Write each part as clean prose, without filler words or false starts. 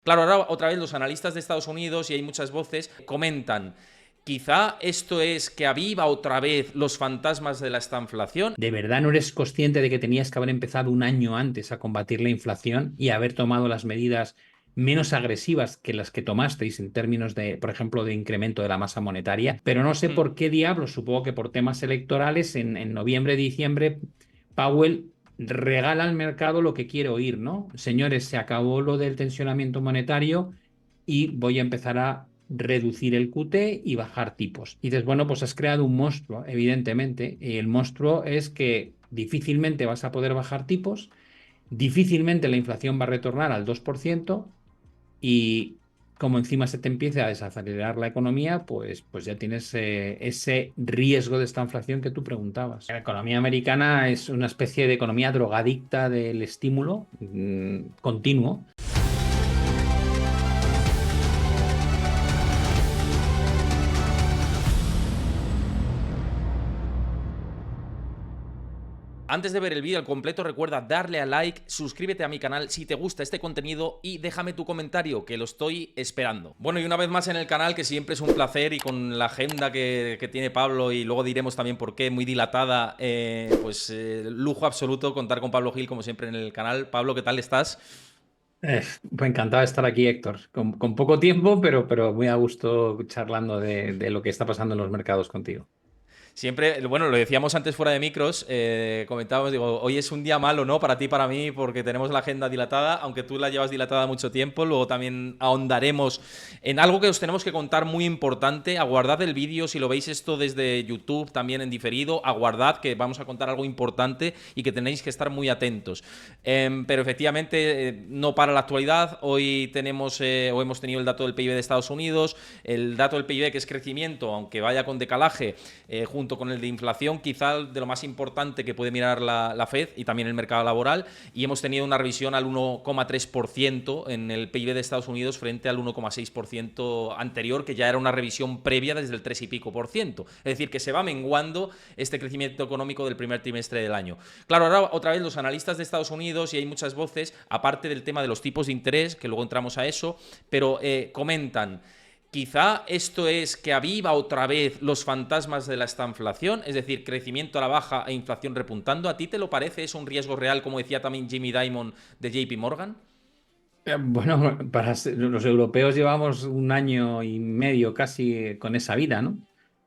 Claro, ahora otra vez los analistas de Estados Unidos, y hay muchas voces, comentan, quizá esto es que aviva otra vez los fantasmas de la estanflación. ¿De verdad no eres consciente de que tenías que haber empezado un año antes a combatir la inflación y haber tomado las medidas menos agresivas que las que tomasteis en términos de, por ejemplo, de incremento de la masa monetaria? Pero no sé Hmm. por qué diablos, supongo que por temas electorales, en noviembre, diciembre, Powell regala al mercado lo que quiere oír, ¿no? Señores, se acabó lo del tensionamiento monetario y voy a empezar a reducir el QT y bajar tipos. Y dices, bueno, pues has creado un monstruo, evidentemente. Y el monstruo es que difícilmente vas a poder bajar tipos, difícilmente la inflación va a retornar al 2% y como encima se te empieza a desacelerar la economía, pues ya tienes ese riesgo de esta inflación que tú preguntabas. La economía americana es una especie de economía drogadicta del estímulo continuo. Antes de ver el vídeo al completo, recuerda darle a like, suscríbete a mi canal si te gusta este contenido y déjame tu comentario, que lo estoy esperando. Bueno, y una vez más en el canal, que siempre es un placer, y con la agenda que tiene Pablo, y luego diremos también por qué, muy dilatada, lujo absoluto contar con Pablo Gil, como siempre en el canal. Pablo, ¿qué tal estás? Pues encantado de estar aquí, Héctor. Con poco tiempo, pero muy a gusto charlando de lo que está pasando en los mercados contigo. Siempre, bueno, lo decíamos antes fuera de micros, comentábamos, digo, hoy es un día malo, ¿no? Para ti, para mí, porque tenemos la agenda dilatada, aunque tú la llevas dilatada mucho tiempo. Luego también ahondaremos en algo que os tenemos que contar muy importante. Aguardad el vídeo, si lo veis esto desde YouTube, también en diferido, aguardad que vamos a contar algo importante y que tenéis que estar muy atentos. Pero efectivamente, no para la actualidad. Hoy tenemos, o hemos tenido el dato del PIB de Estados Unidos, el dato del PIB que es crecimiento, aunque vaya con decalaje, junto con el de inflación, quizá de lo más importante que puede mirar la Fed y también el mercado laboral, y hemos tenido una revisión al 1,3% en el PIB de Estados Unidos frente al 1,6% anterior, que ya era una revisión previa desde el 3 y pico por ciento. Es decir, que se va menguando este crecimiento económico del primer trimestre del año. Claro, ahora otra vez los analistas de Estados Unidos, y hay muchas voces, aparte del tema de los tipos de interés, que luego entramos a eso, pero comentan, quizá esto es que aviva otra vez los fantasmas de la estanflación, es decir, crecimiento a la baja e inflación repuntando. ¿A ti te lo parece? ¿Es un riesgo real, como decía también Jimmy Dimon de JP Morgan? Bueno, los europeos llevamos un año y medio casi con esa vida, ¿no?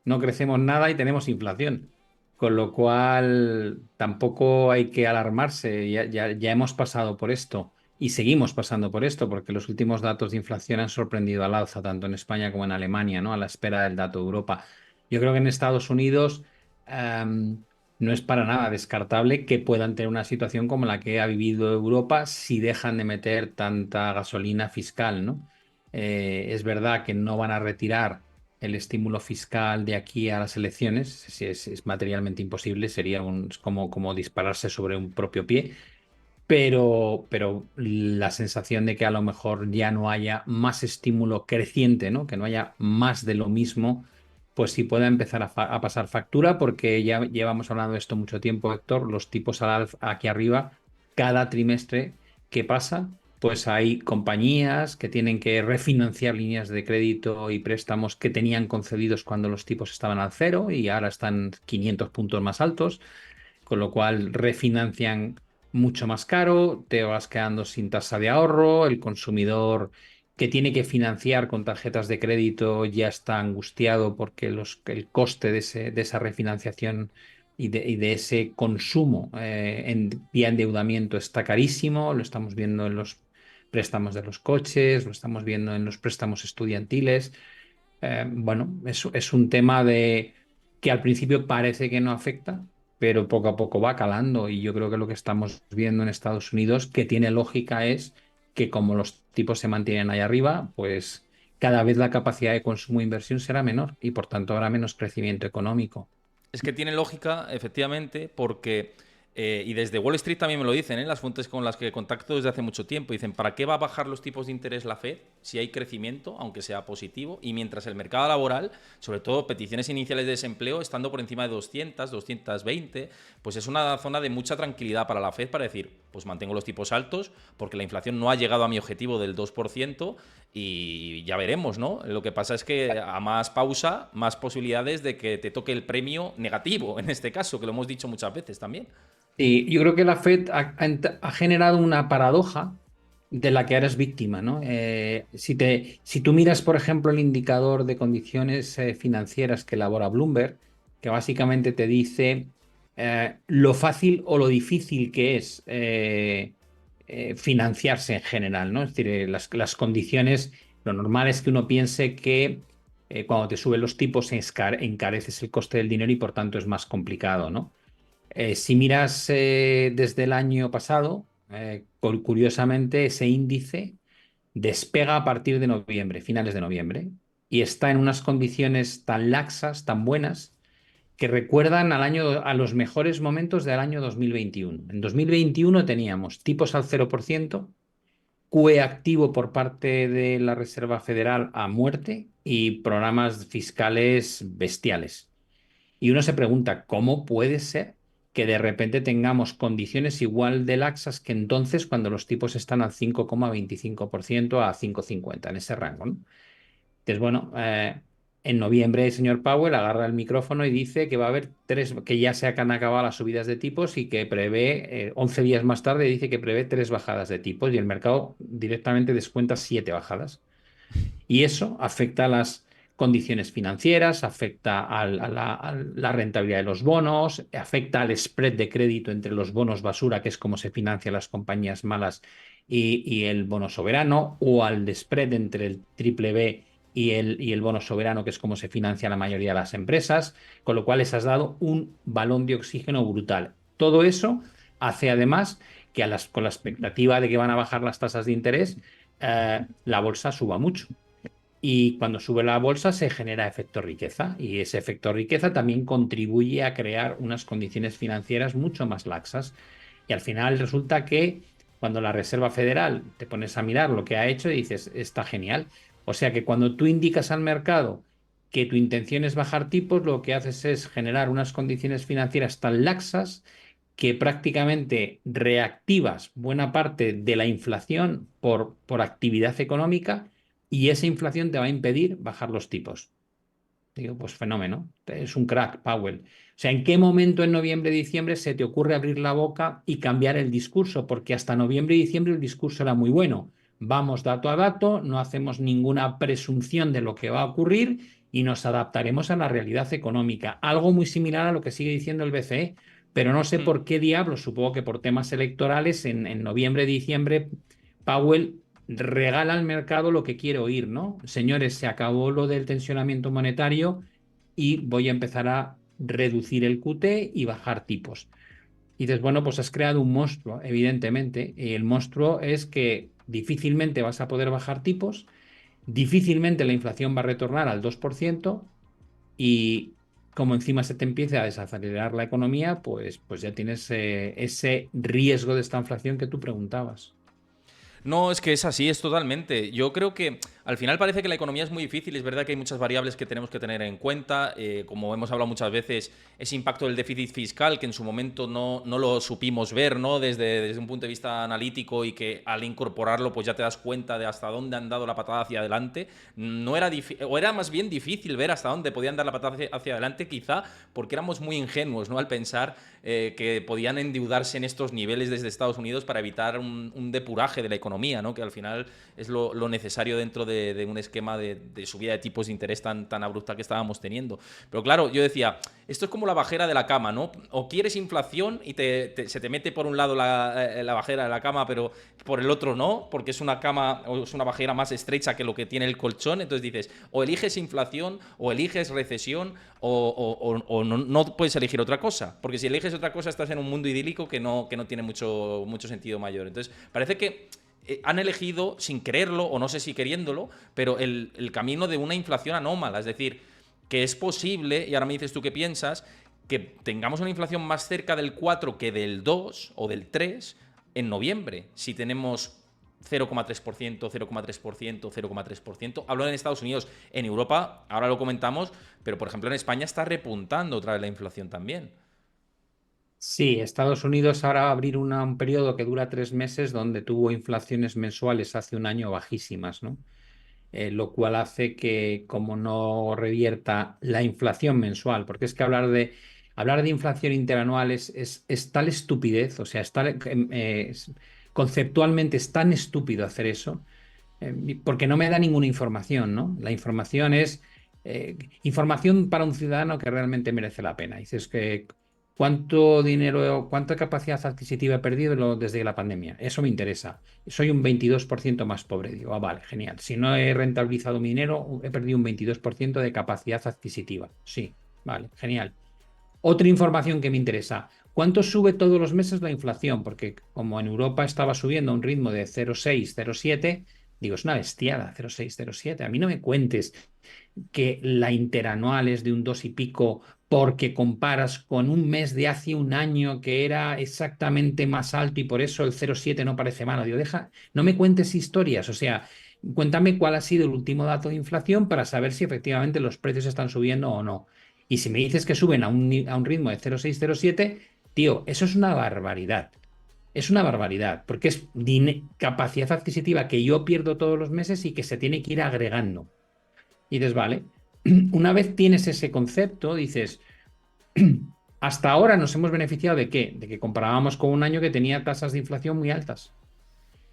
No crecemos nada y tenemos inflación. Con lo cual, tampoco hay que alarmarse. Ya hemos pasado por esto y seguimos pasando por esto, porque los últimos datos de inflación han sorprendido al alza, tanto en España como en Alemania, ¿no? A la espera del dato de Europa. Yo creo que en Estados Unidos, no es para nada descartable que puedan tener una situación como la que ha vivido Europa si dejan de meter tanta gasolina fiscal, ¿no? Es verdad que no van a retirar el estímulo fiscal de aquí a las elecciones, es materialmente imposible, sería es como dispararse sobre un propio pie, pero la sensación de que a lo mejor ya no haya más estímulo creciente, ¿no? Que no haya más de lo mismo, pues sí pueda empezar a pasar factura, porque ya llevamos hablando de esto mucho tiempo, Héctor, los tipos al alza aquí arriba, cada trimestre que pasa, pues hay compañías que tienen que refinanciar líneas de crédito y préstamos que tenían concedidos cuando los tipos estaban al cero y ahora están 500 puntos más altos, con lo cual refinancian mucho más caro, te vas quedando sin tasa de ahorro, el consumidor que tiene que financiar con tarjetas de crédito ya está angustiado porque el coste de esa refinanciación y de ese consumo vía endeudamiento está carísimo, lo estamos viendo en los préstamos de los coches, lo estamos viendo en los préstamos estudiantiles. Bueno, es un tema que al principio parece que no afecta, pero poco a poco va calando y yo creo que lo que estamos viendo en Estados Unidos, que tiene lógica, es que como los tipos se mantienen ahí arriba, pues cada vez la capacidad de consumo e inversión será menor y por tanto habrá menos crecimiento económico. Es que tiene lógica, efectivamente, porque, y desde Wall Street también me lo dicen, las fuentes con las que contacto desde hace mucho tiempo, dicen, ¿para qué va a bajar los tipos de interés la Fed si hay crecimiento, aunque sea positivo? Y mientras el mercado laboral, sobre todo peticiones iniciales de desempleo, estando por encima de 200, 220, pues es una zona de mucha tranquilidad para la Fed para decir, pues mantengo los tipos altos porque la inflación no ha llegado a mi objetivo del 2% y ya veremos, ¿no? Lo que pasa es que a más pausa, más posibilidades de que te toque el premio negativo, en este caso, que lo hemos dicho muchas veces también. Y yo creo que la Fed ha generado una paradoja de la que ahora es víctima, ¿no? Si tú miras, por ejemplo, el indicador de condiciones financieras que elabora Bloomberg, que básicamente te dice lo fácil o lo difícil que es financiarse en general, ¿no? Es decir, las condiciones, lo normal es que uno piense que cuando te suben los tipos encareces el coste del dinero y por tanto es más complicado, ¿no? Si miras desde el año pasado, curiosamente ese índice despega a partir de noviembre, finales de noviembre, y está en unas condiciones tan laxas, tan buenas, que recuerdan a los mejores momentos del año 2021. En 2021 teníamos tipos al 0%, QE activo por parte de la Reserva Federal a muerte y programas fiscales bestiales. Y uno se pregunta, ¿cómo puede ser que de repente tengamos condiciones igual de laxas que entonces cuando los tipos están al 5,25% a 5,50 en ese rango, ¿no? Entonces, bueno, en noviembre el señor Powell agarra el micrófono y dice que va a haber que ya se han acabado las subidas de tipos y que prevé, 11 días más tarde, dice que prevé 3 bajadas de tipos y el mercado directamente descuenta 7 bajadas. Y eso afecta a las condiciones financieras, afecta a la rentabilidad de los bonos, afecta al spread de crédito entre los bonos basura, que es como se financian las compañías malas, y el bono soberano, o al spread entre el triple B y el bono soberano, que es como se financia la mayoría de las empresas, con lo cual les has dado un balón de oxígeno brutal. Todo eso hace además que con la expectativa de que van a bajar las tasas de interés, la bolsa suba mucho. Y cuando sube la bolsa se genera efecto riqueza y ese efecto riqueza también contribuye a crear unas condiciones financieras mucho más laxas. Y al final resulta que cuando la Reserva Federal te pones a mirar lo que ha hecho y dices, está genial. O sea que cuando tú indicas al mercado que tu intención es bajar tipos, lo que haces es generar unas condiciones financieras tan laxas que prácticamente reactivas buena parte de la inflación por actividad económica y esa inflación te va a impedir bajar los tipos. Digo, pues fenómeno, es un crack, Powell. O sea, ¿en qué momento en noviembre, diciembre se te ocurre abrir la boca y cambiar el discurso? Porque hasta noviembre y diciembre el discurso era muy bueno. Vamos dato a dato, no hacemos ninguna presunción de lo que va a ocurrir y nos adaptaremos a la realidad económica. Algo muy similar a lo que sigue diciendo el BCE, pero no sé por qué diablos, supongo que por temas electorales, en noviembre, diciembre, Powell regala al mercado lo que quiere oír, ¿no? Señores, se acabó lo del tensionamiento monetario y voy a empezar a reducir el QT y bajar tipos. Y dices, bueno, pues has creado un monstruo, evidentemente, y el monstruo es que difícilmente vas a poder bajar tipos, difícilmente la inflación va a retornar al 2% y como encima se te empieza a desacelerar la economía, pues ya tienes ese riesgo de esta inflación que tú preguntabas. No, es que es así, es totalmente. Yo creo que al final parece que la economía es muy difícil. Es verdad que hay muchas variables que tenemos que tener en cuenta. Como hemos hablado muchas veces, ese impacto del déficit fiscal, que en su momento no lo supimos ver, ¿no? Desde un punto de vista analítico y que al incorporarlo, pues ya te das cuenta de hasta dónde han dado la patada hacia adelante. No era o era más bien difícil ver hasta dónde podían dar la patada hacia adelante, quizá porque éramos muy ingenuos, ¿no? Al pensar que podían endeudarse en estos niveles desde Estados Unidos para evitar un depuraje de la economía, ¿no? Que al final es lo necesario dentro de un esquema de subida de tipos de interés tan abrupta que estábamos teniendo. Pero claro, yo decía, esto es como la bajera de la cama, ¿no? O quieres inflación y se te mete por un lado la bajera de la cama, pero por el otro no, porque es una cama o es una bajera más estrecha que lo que tiene el colchón. Entonces dices, o eliges inflación, o eliges recesión, o no puedes elegir otra cosa. Porque si eliges otra cosa estás en un mundo idílico que no tiene mucho sentido mayor. Entonces parece que han elegido, sin quererlo, o no sé si queriéndolo, pero el camino de una inflación anómala. Es decir, que es posible, y ahora me dices tú qué piensas, que tengamos una inflación más cerca del 4 que del 2 o del 3 en noviembre, si tenemos 0,3%, 0,3%, 0,3%. Hablo en Estados Unidos. En Europa, ahora lo comentamos, pero por ejemplo en España está repuntando otra vez la inflación también. Sí, Estados Unidos ahora va a abrir un periodo que dura 3 meses donde tuvo inflaciones mensuales hace un año bajísimas, ¿no? Lo cual hace que, como no revierta la inflación mensual, porque es que hablar de inflación interanual es tal estupidez, o sea, conceptualmente es tan estúpido hacer eso, porque no me da ninguna información, ¿no? La información es información para un ciudadano que realmente merece la pena. Dices que cuánto dinero, cuánta capacidad adquisitiva he perdido desde la pandemia. Eso me interesa. Soy un 22% más pobre. Digo, vale, genial. Si no he rentabilizado mi dinero, he perdido un 22% de capacidad adquisitiva. Sí, vale, genial. Otra información que me interesa. ¿Cuánto sube todos los meses la inflación? Porque como en Europa estaba subiendo a un ritmo de 0,6, 0,7, digo, es una bestiada, 0,6, 0,7. A mí no me cuentes que la interanual es de un 2 y pico porque comparas con un mes de hace un año que era exactamente más alto y por eso el 0,7 no parece malo. Digo, no me cuentes historias, o sea, cuéntame cuál ha sido el último dato de inflación para saber si efectivamente los precios están subiendo o no. Y si me dices que suben a un ritmo de 0,6, 0,7, tío, eso es una barbaridad. Es una barbaridad, porque es capacidad adquisitiva que yo pierdo todos los meses y que se tiene que ir agregando. Y dices, vale, una vez tienes ese concepto, dices, hasta ahora nos hemos beneficiado de qué? De que comparábamos con un año que tenía tasas de inflación muy altas.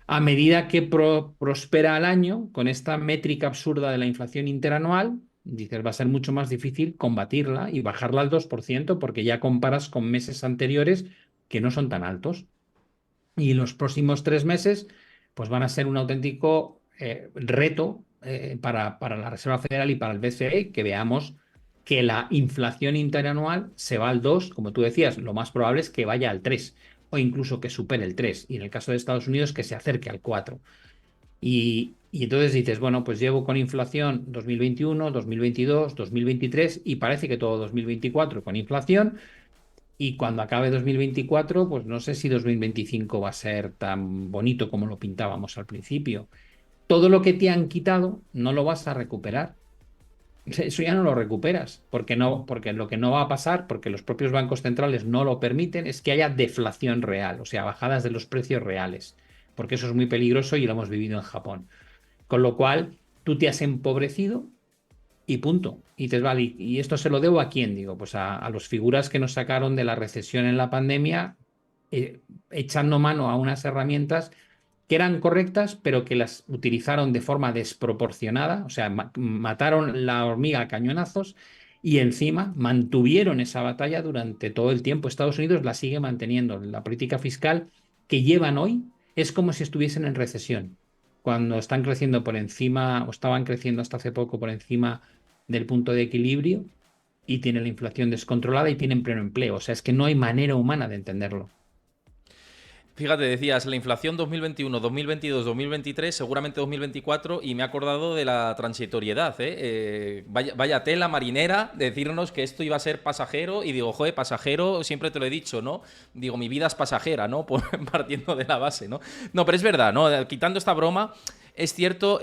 A medida que prospera el año, con esta métrica absurda de la inflación interanual, dices, va a ser mucho más difícil combatirla y bajarla al 2% porque ya comparas con meses anteriores que no son tan altos. Y los próximos 3 meses, pues van a ser un auténtico reto para la Reserva Federal y para el BCE, que veamos que la inflación interanual se va al 2, como tú decías, lo más probable es que vaya al 3 o incluso que supere el 3 y en el caso de Estados Unidos que se acerque al 4. Y entonces dices, bueno, pues llevo con inflación 2021, 2022, 2023 y parece que todo 2024 con inflación, y cuando acabe 2024, pues no sé si 2025 va a ser tan bonito como lo pintábamos al principio. Todo lo que te han quitado no lo vas a recuperar. Eso ya no lo recuperas, porque no, porque lo que no va a pasar, porque los propios bancos centrales no lo permiten, es que haya deflación real, o sea, bajadas de los precios reales, porque eso es muy peligroso y lo hemos vivido en Japón. Con lo cual, tú te has empobrecido y punto. Y dices, vale, ¿y esto se lo debo a quién? Digo, pues a los figuras que nos sacaron de la recesión en la pandemia, echando mano a unas herramientas que eran correctas, pero que las utilizaron de forma desproporcionada, o sea, mataron la hormiga a cañonazos y encima mantuvieron esa batalla durante todo el tiempo. Estados Unidos la sigue manteniendo. La política fiscal que llevan hoy es como si estuviesen en recesión, cuando están creciendo por encima, o estaban creciendo hasta hace poco por encima del punto de equilibrio, y tienen la inflación descontrolada y tienen pleno empleo. O sea, es que no hay manera humana de entenderlo. Fíjate, decías la inflación 2021, 2022, 2023, seguramente 2024, y me he acordado de la transitoriedad, ¿eh? Vaya tela marinera decirnos que esto iba a ser pasajero, y digo, joder, pasajero, siempre te lo he dicho, ¿no? Digo, mi vida es pasajera, ¿no? Partiendo de la base, ¿no? No, pero es verdad, ¿no? Quitando esta broma, es cierto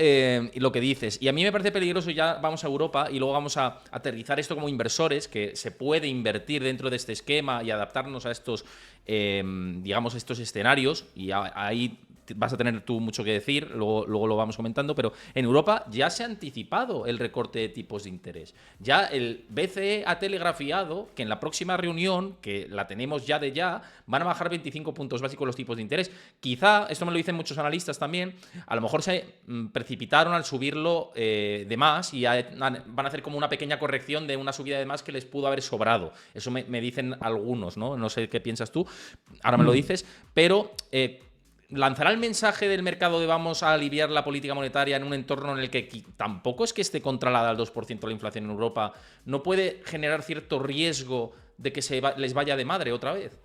lo que dices. Y a mí me parece peligroso, ya vamos a Europa y luego vamos a aterrizar esto como inversores, que se puede invertir dentro de este esquema y adaptarnos a estos, digamos, estos escenarios. Y ahí vas a tener tú mucho que decir, luego lo vamos comentando, pero en Europa ya se ha anticipado el recorte de tipos de interés. Ya el BCE ha telegrafiado que en la próxima reunión, que la tenemos ya de ya, van a bajar 25 puntos básicos los tipos de interés. Quizá, esto me lo dicen muchos analistas también, a lo mejor se precipitaron al subirlo de más y van a hacer como una pequeña corrección de una subida de más que les pudo haber sobrado. Eso me dicen algunos, ¿no? No sé qué piensas tú, ahora me lo dices, pero lanzará el mensaje del mercado de vamos a aliviar la política monetaria en un entorno en el que tampoco es que esté controlada al 2% la inflación en Europa, no puede generar cierto riesgo de que les vaya de madre otra vez.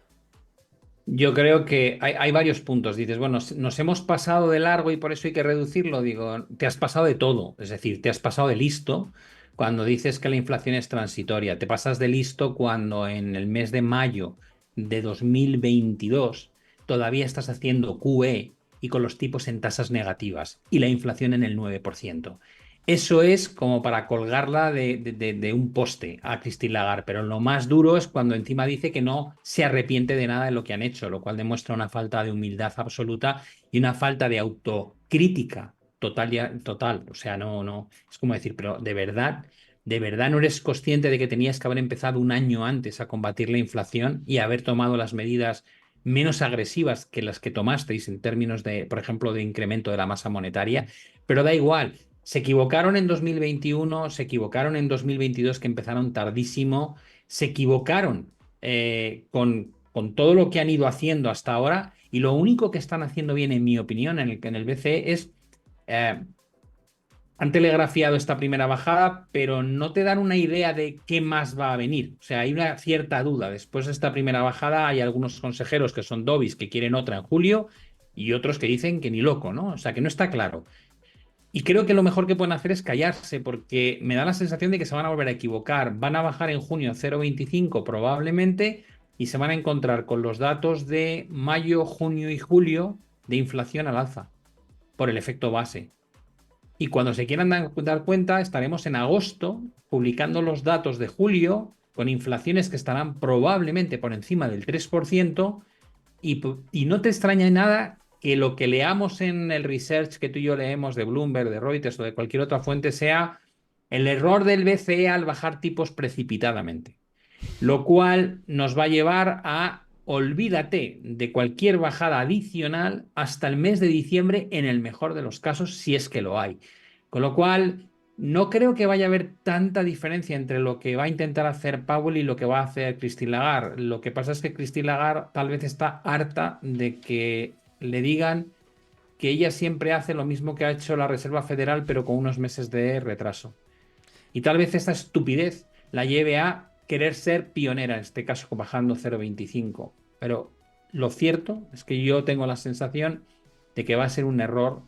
Yo creo que hay varios puntos. Dices, bueno, nos hemos pasado de largo y por eso hay que reducirlo. Digo, te has pasado de todo. Es decir, te has pasado de listo cuando dices que la inflación es transitoria. Te pasas de listo cuando en el mes de mayo de 2022 todavía estás haciendo QE y con los tipos en tasas negativas y la inflación en el 9%. Eso es como para colgarla de un poste a Christine Lagarde, pero lo más duro es cuando encima dice que no se arrepiente de nada de lo que han hecho, lo cual demuestra una falta de humildad absoluta y una falta de autocrítica total, total. O sea, no, es como decir, pero de verdad no eres consciente de que tenías que haber empezado un año antes a combatir la inflación y haber tomado las medidas menos agresivas que las que tomasteis en términos de, por ejemplo, de incremento de la masa monetaria, pero da igual. Se equivocaron en 2021, se equivocaron en 2022, que empezaron tardísimo, se equivocaron con todo lo que han ido haciendo hasta ahora y lo único que están haciendo bien, en mi opinión, en el BCE es, eh, han telegrafiado esta primera bajada, pero no te dan una idea de qué más va a venir. O sea, hay una cierta duda. Después de esta primera bajada hay algunos consejeros que son dovish que quieren otra en julio y otros que dicen que ni loco, ¿no? O sea, que no está claro. Y creo que lo mejor que pueden hacer es callarse, porque me da la sensación de que se van a volver a equivocar. Van a bajar en junio 0,25 probablemente y se van a encontrar con los datos de mayo, junio y julio de inflación al alza por el efecto base. Y cuando se quieran dar cuenta, estaremos en agosto publicando los datos de julio con inflaciones que estarán probablemente por encima del 3%. Y no te extraña nada que lo que leamos en el research que tú y yo leemos de Bloomberg, de Reuters o de cualquier otra fuente sea el error del BCE al bajar tipos precipitadamente, lo cual nos va a llevar a olvídate de cualquier bajada adicional hasta el mes de diciembre en el mejor de los casos, si es que lo hay. Con lo cual, no creo que vaya a haber tanta diferencia entre lo que va a intentar hacer Powell y lo que va a hacer Christine Lagarde. Lo que pasa es que Christine Lagarde tal vez está harta de que le digan que ella siempre hace lo mismo que ha hecho la Reserva Federal, pero con unos meses de retraso. Y tal vez esta estupidez la lleve a querer ser pionera, en este caso bajando 0,25. Pero lo cierto es que yo tengo la sensación de que va a ser un error,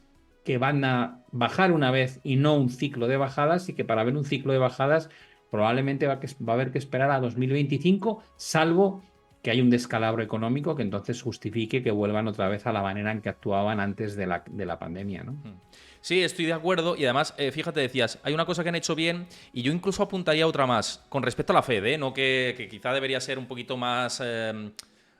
que van a bajar una vez y no un ciclo de bajadas, y que para ver un ciclo de bajadas probablemente va a haber que esperar a 2025, salvo que hay un descalabro económico que entonces justifique que vuelvan otra vez a la manera en que actuaban antes de la pandemia, ¿no? Sí, estoy de acuerdo y además, fíjate, decías, hay una cosa que han hecho bien y yo incluso apuntaría otra más con respecto a la Fed, ¿eh? No que quizá debería ser un poquito más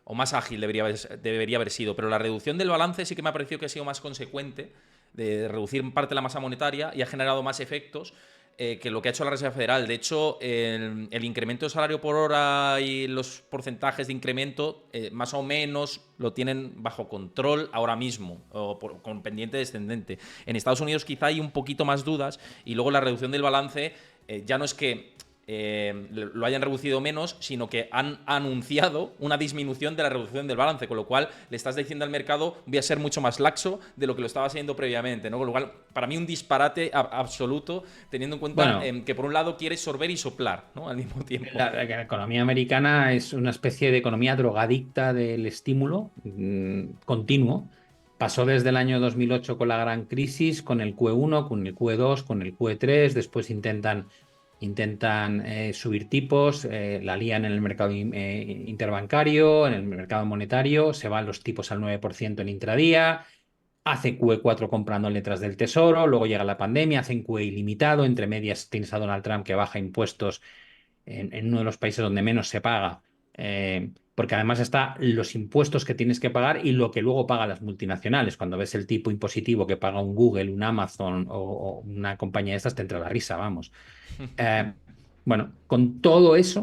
o más ágil debería haber sido, pero la reducción del balance sí que me ha parecido que ha sido más consecuente de reducir parte de la masa monetaria y ha generado más efectos que lo que ha hecho la Reserva Federal. De hecho, el incremento de salario por hora y los porcentajes de incremento más o menos lo tienen bajo control ahora mismo, o con pendiente descendente. En Estados Unidos quizá hay un poquito más dudas y luego la reducción del balance ya no es que lo hayan reducido menos, sino que han anunciado una disminución de la reducción del balance, con lo cual le estás diciendo al mercado voy a ser mucho más laxo de lo que lo estaba haciendo previamente, ¿no? Con lo cual, para mí un disparate absoluto, teniendo en cuenta Bueno, que por un lado quieres sorber y soplar, ¿no? Al mismo tiempo. la economía americana es una especie de economía drogadicta del estímulo continuo. Pasó desde el año 2008 con la gran crisis, con el QE1, con el QE2, con el QE3, después intentan subir tipos, la lían en el mercado interbancario, en el mercado monetario, se van los tipos al 9% en intradía, hace QE4 comprando letras del Tesoro, luego llega la pandemia, hacen QE ilimitado, entre medias tienes a Donald Trump que baja impuestos en uno de los países donde menos se paga, porque además está los impuestos que tienes que pagar y lo que luego pagan las multinacionales. Cuando ves el tipo impositivo que paga un Google, un Amazon o una compañía de estas, te entra la risa, vamos. Eh, bueno, con todo ese,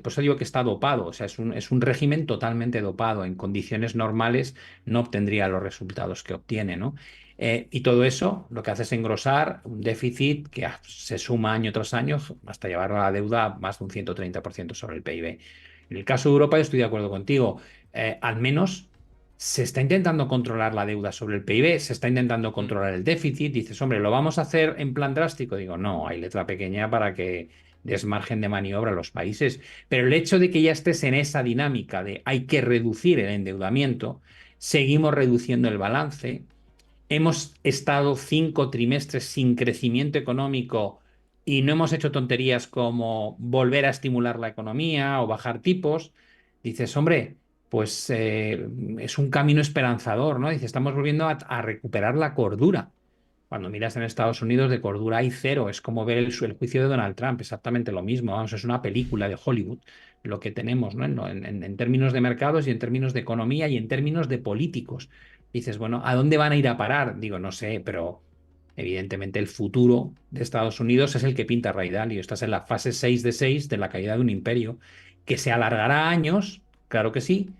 pues yo digo que está dopado, o sea, es un régimen totalmente dopado. En condiciones normales no obtendría los resultados que obtiene, ¿no? Y todo eso lo que hace es engrosar un déficit que se suma año tras año hasta llevar a la deuda más de un 130% sobre el PIB. En el caso de Europa, yo estoy de acuerdo contigo. Al menos se está intentando controlar la deuda sobre el PIB, se está intentando controlar el déficit. Dices, hombre, ¿lo vamos a hacer en plan drástico? Digo, no, hay letra pequeña para que des margen de maniobra a los países. Pero el hecho de que ya estés en esa dinámica de hay que reducir el endeudamiento, seguimos reduciendo el balance, hemos estado 5 trimestres sin crecimiento económico y no hemos hecho tonterías como volver a estimular la economía o bajar tipos, dices, hombre, pues es un camino esperanzador, ¿no? Dice, estamos volviendo a recuperar la cordura. Cuando miras en Estados Unidos, de cordura hay cero. Es como ver el juicio de Donald Trump, exactamente lo mismo. Vamos, es una película de Hollywood lo que tenemos, ¿no? En términos de mercados y en términos de economía y en términos de políticos. Dices, bueno, ¿a dónde van a ir a parar? Digo, no sé, pero evidentemente el futuro de Estados Unidos es el que pinta Ray Dalio. Estás en la fase 6 de 6 de la caída de un imperio, que se alargará años, claro que sí,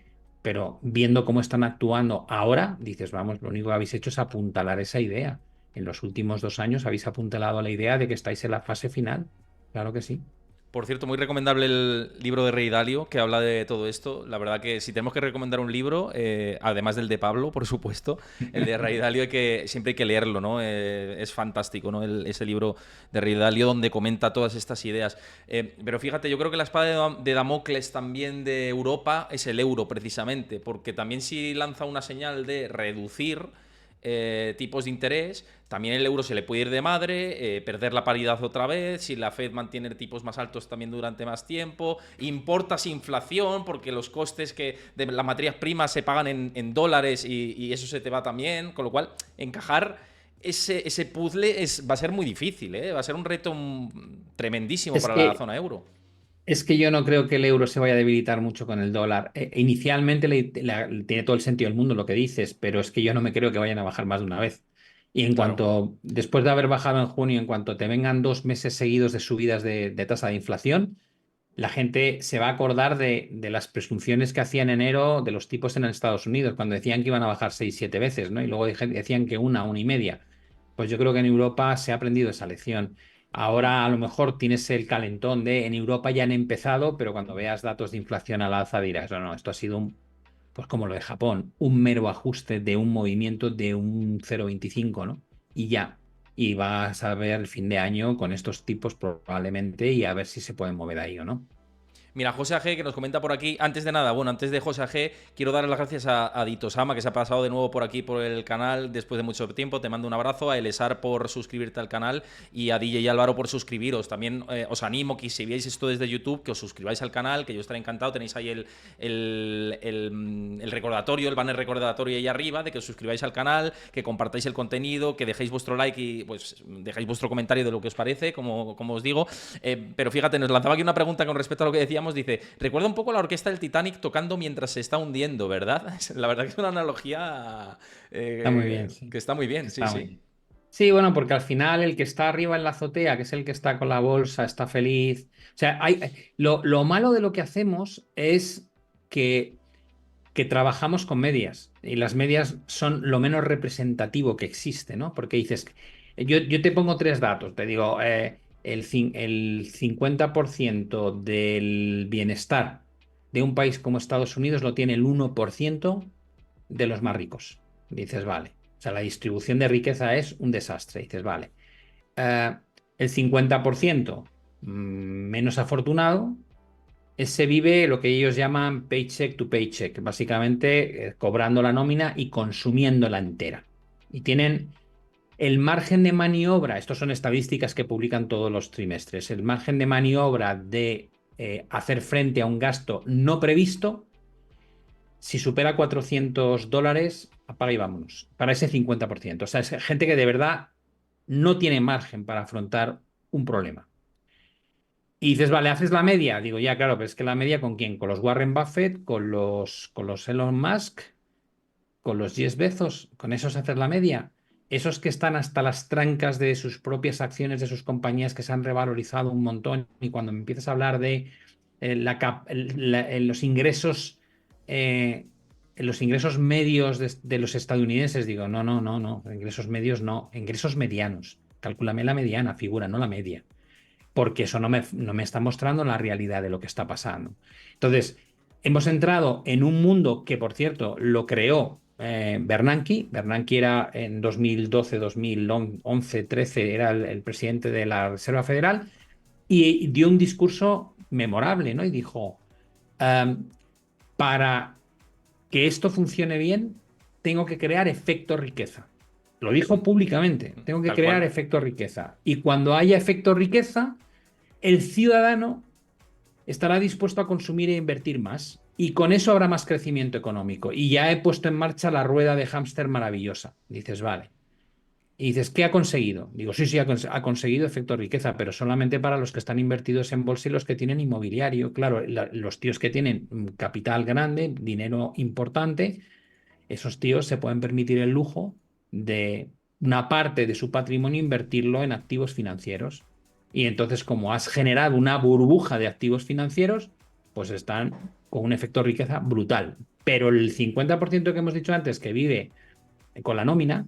pero viendo cómo están actuando ahora, dices, vamos, lo único que habéis hecho es apuntalar esa idea. En los últimos 2 años habéis apuntalado a la idea de que estáis en la fase final. Claro que sí. Por cierto, muy recomendable el libro de Rey Dalio, que habla de todo esto. La verdad que si tenemos que recomendar un libro, además del de Pablo, por supuesto, el de Rey Dalio siempre hay que leerlo, ¿no? Es fantástico, ¿no? Ese libro de Rey Dalio donde comenta todas estas ideas. Pero fíjate, yo creo que la espada de Damocles también de Europa es el euro, precisamente, porque también si lanza una señal de reducir tipos de interés, también el euro se le puede ir de madre, perder la paridad otra vez, si la Fed mantiene tipos más altos también durante más tiempo, importas inflación porque los costes de las materias primas se pagan en dólares y eso se te va también, con lo cual encajar ese puzzle va a ser muy difícil, ¿eh? Va a ser un reto tremendísimo Es para la que zona euro. Es que yo no creo que el euro se vaya a debilitar mucho con el dólar. Inicialmente tiene todo el sentido del mundo lo que dices, pero es que yo no me creo que vayan a bajar más de una vez. Y en Claro. cuanto, después de haber bajado en junio, en cuanto te vengan 2 meses seguidos de subidas de tasa de inflación, la gente se va a acordar de las presunciones que hacía en enero de los tipos en Estados Unidos, cuando decían que iban a bajar 6, 7 veces, ¿no? Y luego decían que una y media. Pues yo creo que en Europa se ha aprendido esa lección. Ahora a lo mejor tienes el calentón de en Europa ya han empezado, pero cuando veas datos de inflación al alza dirás, no, no, esto ha sido pues como lo de Japón, un mero ajuste de un movimiento de un 0,25, ¿no? Y ya. Y vas a ver el fin de año con estos tipos probablemente y a ver si se pueden mover ahí o no. Mira, José AG que nos comenta por aquí, antes de nada, bueno, antes de José AG, quiero dar las gracias a Dito Sama, que se ha pasado de nuevo por aquí por el canal después de mucho tiempo. Te mando un abrazo, a Elesar por suscribirte al canal y a DJ Álvaro por suscribiros. También os animo que si veis esto desde YouTube, que os suscribáis al canal, que yo estaré encantado. Tenéis ahí el recordatorio, el banner recordatorio ahí arriba, de que os suscribáis al canal, que compartáis el contenido, que dejéis vuestro like y pues dejéis vuestro comentario de lo que os parece, como os digo. Pero fíjate, nos lanzaba aquí una pregunta con respecto a lo que decíamos. Dice, recuerda un poco la orquesta del Titanic tocando mientras se está hundiendo, ¿verdad? La verdad que es una analogía Está muy bien, sí. que está muy bien, sí, Está muy sí. bien. Sí, bueno, porque al final el que está arriba en la azotea, que es el que está con la bolsa, está feliz. O sea, lo malo de lo que hacemos es que, que trabajamos con medias y las medias son lo menos representativo que existe, ¿no? Porque dices, yo te pongo 3 datos, te digo, el 50% del bienestar de un país como Estados Unidos lo tiene el 1% de los más ricos. Dices, vale. O sea, la distribución de riqueza es un desastre. Dices, vale. Eh, el 50% menos afortunado, ese vive lo que ellos llaman paycheck to paycheck, básicamente cobrando la nómina y consumiéndola entera. Y tienen el margen de maniobra, estos son estadísticas que publican todos los trimestres, el margen de maniobra de hacer frente a un gasto no previsto, si supera $400, apaga y vámonos, para ese 50%. O sea, es gente que de verdad no tiene margen para afrontar un problema. Y dices, vale, haces la media. Digo, ya, claro, pero es que la media ¿con quién? Con los Warren Buffett, con los Elon Musk, con los Jeff Bezos, con esos hacer la media. Esos que están hasta las trancas de sus propias acciones, de sus compañías que se han revalorizado un montón. Y cuando me empiezas a hablar de los ingresos, eh, los ingresos medios de los estadounidenses, digo, no, no, no, no, ingresos medios no, ingresos medianos. Cálculame la mediana figura, no la media, porque eso no me está mostrando la realidad de lo que está pasando. Entonces, hemos entrado en un mundo que, por cierto, lo creó Bernanke. Bernanke era en 2012, 2011, 13, era el presidente de la Reserva Federal y dio un discurso memorable, ¿no? Y dijo, um, para que esto funcione bien, tengo que crear efecto riqueza. Lo dijo públicamente, tengo que Tal crear cual. efecto riqueza. Y cuando haya efecto riqueza, el ciudadano estará dispuesto a consumir e invertir más. Y con eso habrá más crecimiento económico. Y ya he puesto en marcha la rueda de hámster maravillosa. Dices, vale. Y dices, ¿qué ha conseguido? Digo, sí, ha conseguido efecto riqueza, pero solamente para los que están invertidos en bolsa y los que tienen inmobiliario. Claro, los tíos que tienen capital grande, dinero importante, esos tíos se pueden permitir el lujo de una parte de su patrimonio invertirlo en activos financieros. Y entonces, como has generado una burbuja de activos financieros, pues están con un efecto riqueza brutal. Pero el 50% que hemos dicho antes que vive con la nómina,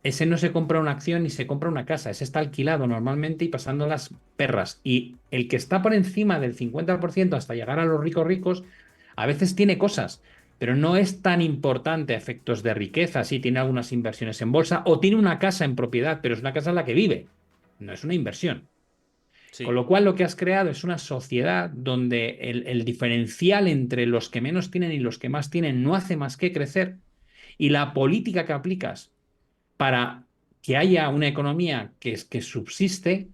ese no se compra una acción ni se compra una casa, ese está alquilado normalmente y pasando las perras. Y el que está por encima del 50% hasta llegar a los ricos ricos, a veces tiene cosas, pero no es tan importante a efectos de riqueza. Sí, tiene algunas inversiones en bolsa o tiene una casa en propiedad, pero es una casa en la que vive, no es una inversión. Con Sí. lo cual, lo que has creado es una sociedad donde el diferencial entre los que menos tienen y los que más tienen no hace más que crecer y la política que aplicas para que haya una economía que subsiste,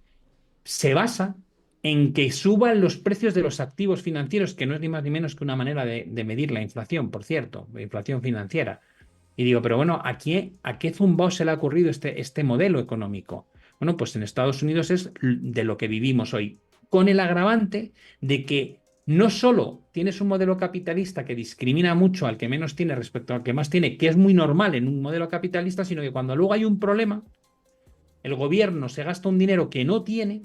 se basa en que suban los precios de los activos financieros, que no es ni más ni menos que una manera de medir la inflación, por cierto, la inflación financiera. Y digo, pero bueno, a qué zumbao se le ha ocurrido este modelo económico? Bueno, pues en Estados Unidos es de lo que vivimos hoy, con el agravante de que no solo tienes un modelo capitalista que discrimina mucho al que menos tiene respecto al que más tiene, que es muy normal en un modelo capitalista, sino que cuando luego hay un problema, el gobierno se gasta un dinero que no tiene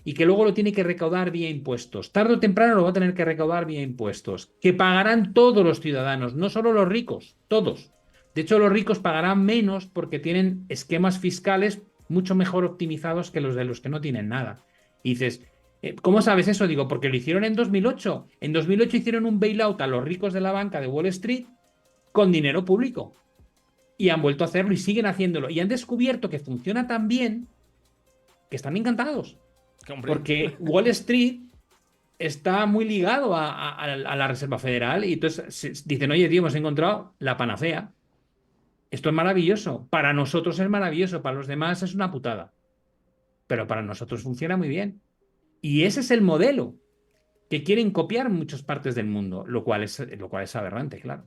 y que luego lo tiene que recaudar vía impuestos. Tarde o temprano lo va a tener que recaudar vía impuestos, que pagarán todos los ciudadanos, no solo los ricos, todos. De hecho, los ricos pagarán menos porque tienen esquemas fiscales mucho mejor optimizados que los de los que no tienen nada. Y dices, ¿cómo sabes eso? Digo, porque lo hicieron en 2008. En 2008 hicieron un bailout a los ricos de la banca de Wall Street con dinero público. Y han vuelto a hacerlo y siguen haciéndolo. Y han descubierto que funciona tan bien que están encantados. Hombre. Porque Wall Street está muy ligado a la Reserva Federal y entonces dicen, oye, tío, hemos encontrado la panacea. Esto es maravilloso. Para nosotros es maravilloso, para los demás es una putada. Pero para nosotros funciona muy bien. Y ese es el modelo que quieren copiar en muchas partes del mundo, lo cual es aberrante, claro.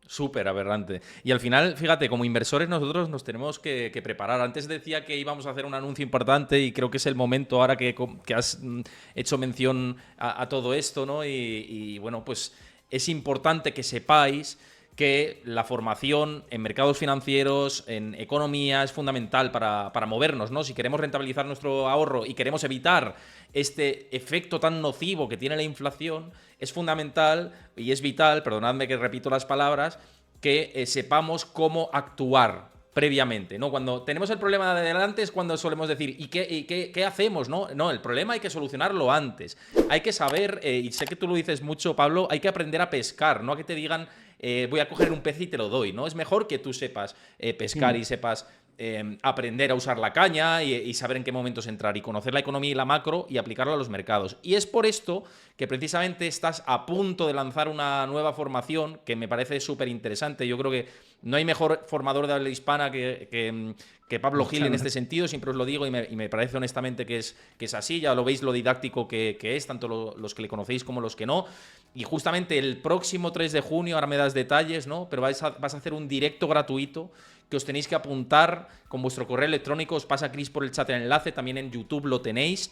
Súper aberrante. Y al final, fíjate, como inversores nosotros nos tenemos que preparar. Antes decía que íbamos a hacer un anuncio importante y creo que es el momento ahora que has hecho mención a todo esto, ¿no? Bueno, pues es importante que sepáis que la formación en mercados financieros, en economía, es fundamental para movernos, ¿no? Si queremos rentabilizar nuestro ahorro y queremos evitar este efecto tan nocivo que tiene la inflación, es fundamental y es vital, perdonadme que repito las palabras, que sepamos cómo actuar previamente, ¿no? Cuando tenemos el problema de adelante es cuando solemos decir, ¿y qué hacemos? No, no, el problema hay que solucionarlo antes. Hay que saber, y sé que tú lo dices mucho, Pablo, hay que aprender a pescar, no a que te digan, voy a coger un pez y te lo doy, ¿no? Es mejor que tú sepas pescar Mm. y sepas aprender a usar la caña y saber en qué momentos entrar y conocer la economía y la macro y aplicarlo a los mercados. Y es por esto que precisamente estás a punto de lanzar una nueva formación que me parece súper interesante. Yo creo que no hay mejor formador de habla hispana que Pablo Gil Muchas en este gracias. sentido, siempre os lo digo y me parece honestamente que es así, ya lo veis lo didáctico que es, tanto los que le conocéis como los que no. Y justamente el próximo 3 de junio, ahora me das detalles, ¿no? Pero vas a hacer un directo gratuito que os tenéis que apuntar con vuestro correo electrónico. Os pasa Chris por el chat el enlace, también en YouTube lo tenéis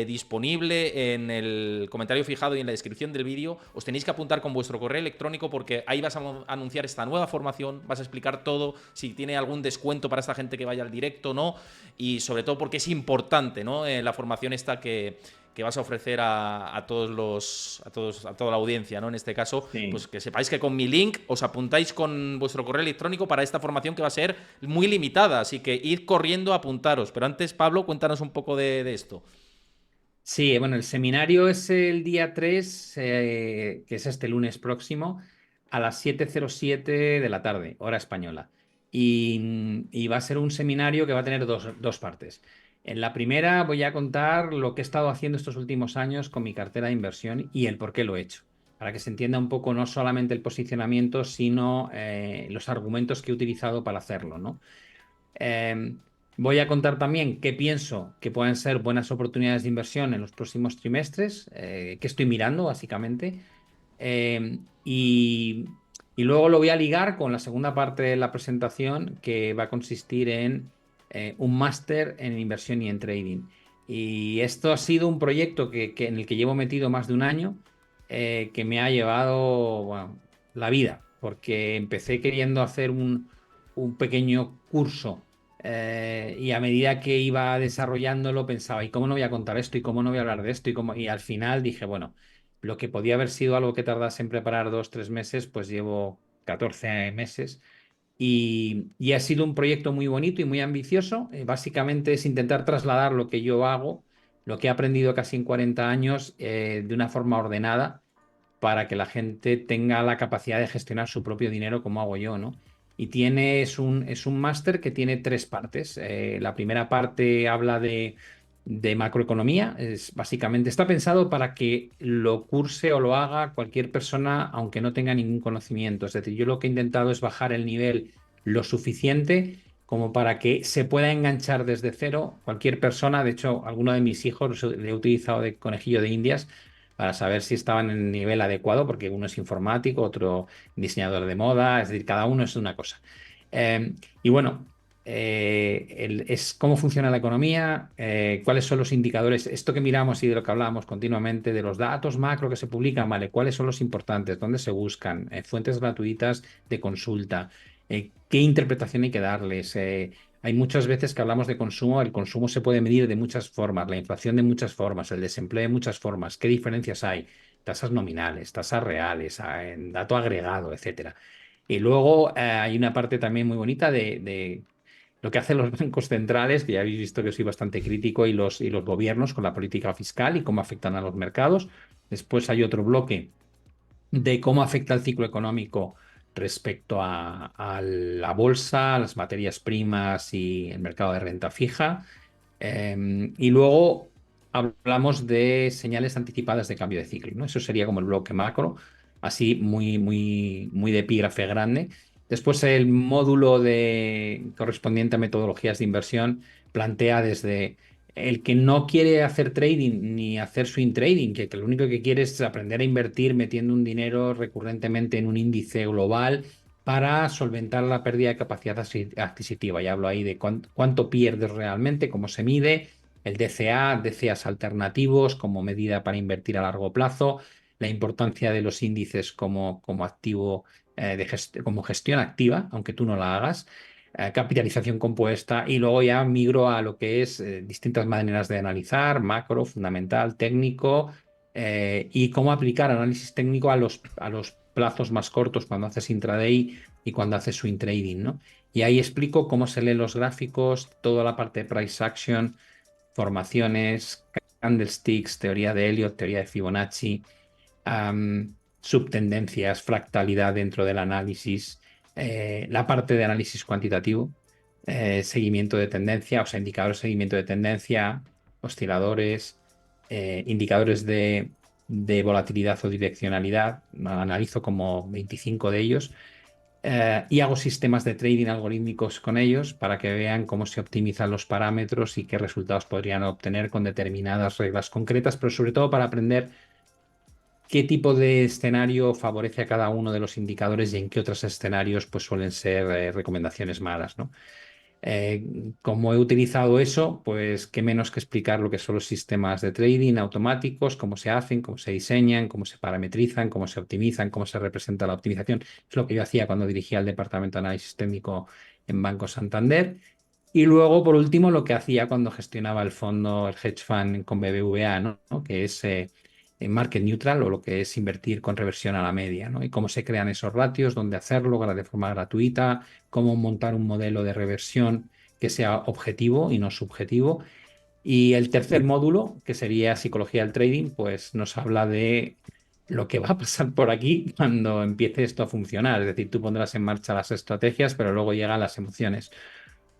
disponible en el comentario fijado y en la descripción del vídeo. Os tenéis que apuntar con vuestro correo electrónico porque ahí vas a anunciar esta nueva formación, vas a explicar todo, si tiene algún descuento para esta gente que vaya al directo o no, y sobre todo porque es importante, ¿no? La formación esta que vas a ofrecer a toda la audiencia, ¿no? En este caso, Sí. pues que sepáis que con mi link os apuntáis con vuestro correo electrónico para esta formación que va a ser muy limitada, así que id corriendo a apuntaros. Pero antes, Pablo, cuéntanos un poco de esto. Sí, bueno, el seminario es el día 3, que es este lunes próximo, a las 7:07 de la tarde, hora española. Y va a ser un seminario que va a tener dos partes. En la primera voy a contar lo que he estado haciendo estos últimos años con mi cartera de inversión y el por qué lo he hecho, para que se entienda un poco no solamente el posicionamiento, sino los argumentos que he utilizado para hacerlo, ¿no? Eh, Voy a contar también qué pienso que pueden ser buenas oportunidades de inversión en los próximos trimestres, qué estoy mirando básicamente. Eh, y luego lo voy a ligar con la segunda parte de la presentación que va a consistir en un máster en inversión y en trading. Y esto ha sido un proyecto en el que llevo metido más de un año, que me ha llevado, bueno, la vida, porque empecé queriendo hacer un pequeño curso, y a medida que iba desarrollándolo pensaba, ¿y cómo no voy a contar esto? ¿Y cómo no voy a hablar de esto? Y al final dije, bueno, lo que podía haber sido algo que tardase en preparar 2, 3 meses, pues llevo 14 meses. Y ha sido un proyecto muy bonito y muy ambicioso. Básicamente es intentar trasladar lo que yo hago, lo que he aprendido casi en 40 años, de una forma ordenada para que la gente tenga la capacidad de gestionar su propio dinero como hago yo, ¿no? Y es un máster que tiene tres partes. La primera parte habla de macroeconomía. Básicamente está pensado para que lo curse o lo haga cualquier persona, aunque no tenga ningún conocimiento. Es decir, yo lo que he intentado es bajar el nivel lo suficiente como para que se pueda enganchar desde cero cualquier persona. De hecho, alguno de mis hijos le he utilizado de conejillo de Indias para saber si estaban en el nivel adecuado, porque uno es informático, otro diseñador de moda, es decir, cada uno es una cosa. Y bueno, es cómo funciona la economía, cuáles son los indicadores, esto que miramos y de lo que hablamos continuamente, de los datos macro que se publican, ¿vale? ¿Cuáles son los importantes? ¿Dónde se buscan? Fuentes gratuitas de consulta. ¿Qué interpretación hay que darles? Hay muchas veces que hablamos de consumo, el consumo se puede medir de muchas formas, la inflación de muchas formas, el desempleo de muchas formas. ¿Qué diferencias hay? Tasas nominales, tasas reales, dato agregado, etcétera. Y luego hay una parte también muy bonita de lo que hacen los bancos centrales, que ya habéis visto que soy bastante crítico, y los gobiernos con la política fiscal y cómo afectan a los mercados. Después hay otro bloque de cómo afecta el ciclo económico respecto a la bolsa, las materias primas y el mercado de renta fija. Y luego hablamos de señales anticipadas de cambio de ciclo, ¿no? Eso sería como el bloque macro, así muy, muy, muy de epígrafe grande. Después el módulo correspondiente a metodologías de inversión plantea desde el que no quiere hacer trading ni hacer swing trading, que lo único que quiere es aprender a invertir metiendo un dinero recurrentemente en un índice global para solventar la pérdida de capacidad adquisitiva. Ya hablo ahí de cuánto pierdes realmente, cómo se mide, el DCAs alternativos como medida para invertir a largo plazo, la importancia de los índices como activo, como gestión activa, aunque tú no la hagas, capitalización compuesta, y luego ya migro a lo que es distintas maneras de analizar, macro, fundamental, técnico, y cómo aplicar análisis técnico a los plazos más cortos cuando haces intraday y cuando haces swing trading, ¿no? Y ahí explico cómo se leen los gráficos, toda la parte de price action, formaciones, candlesticks, teoría de Elliott, teoría de Fibonacci, subtendencias, fractalidad dentro del análisis, la parte de análisis cuantitativo, seguimiento de tendencia, o sea, indicadores de seguimiento de tendencia, osciladores, indicadores de volatilidad o direccionalidad. Analizo como 25 de ellos, y hago sistemas de trading algorítmicos con ellos para que vean cómo se optimizan los parámetros y qué resultados podrían obtener con determinadas reglas concretas, pero sobre todo para aprender qué tipo de escenario favorece a cada uno de los indicadores y en qué otros escenarios pues suelen ser recomendaciones malas, ¿no? Como he utilizado eso, pues qué menos que explicar lo que son los sistemas de trading automáticos, cómo se hacen, cómo se diseñan, cómo se parametrizan, cómo se optimizan, cómo se representa la optimización. Es lo que yo hacía cuando dirigía el departamento de análisis técnico en Banco Santander. Y luego, por último, lo que hacía cuando gestionaba el fondo, el hedge fund con BBVA, ¿no? Que es market neutral, o lo que es invertir con reversión a la media, ¿no? Y cómo se crean esos ratios, dónde hacerlo de forma gratuita, cómo montar un modelo de reversión que sea objetivo y no subjetivo. Y el tercer módulo, que sería psicología del trading, pues nos habla de lo que va a pasar por aquí cuando empiece esto a funcionar. Es decir, tú pondrás en marcha las estrategias, pero luego llegan las emociones.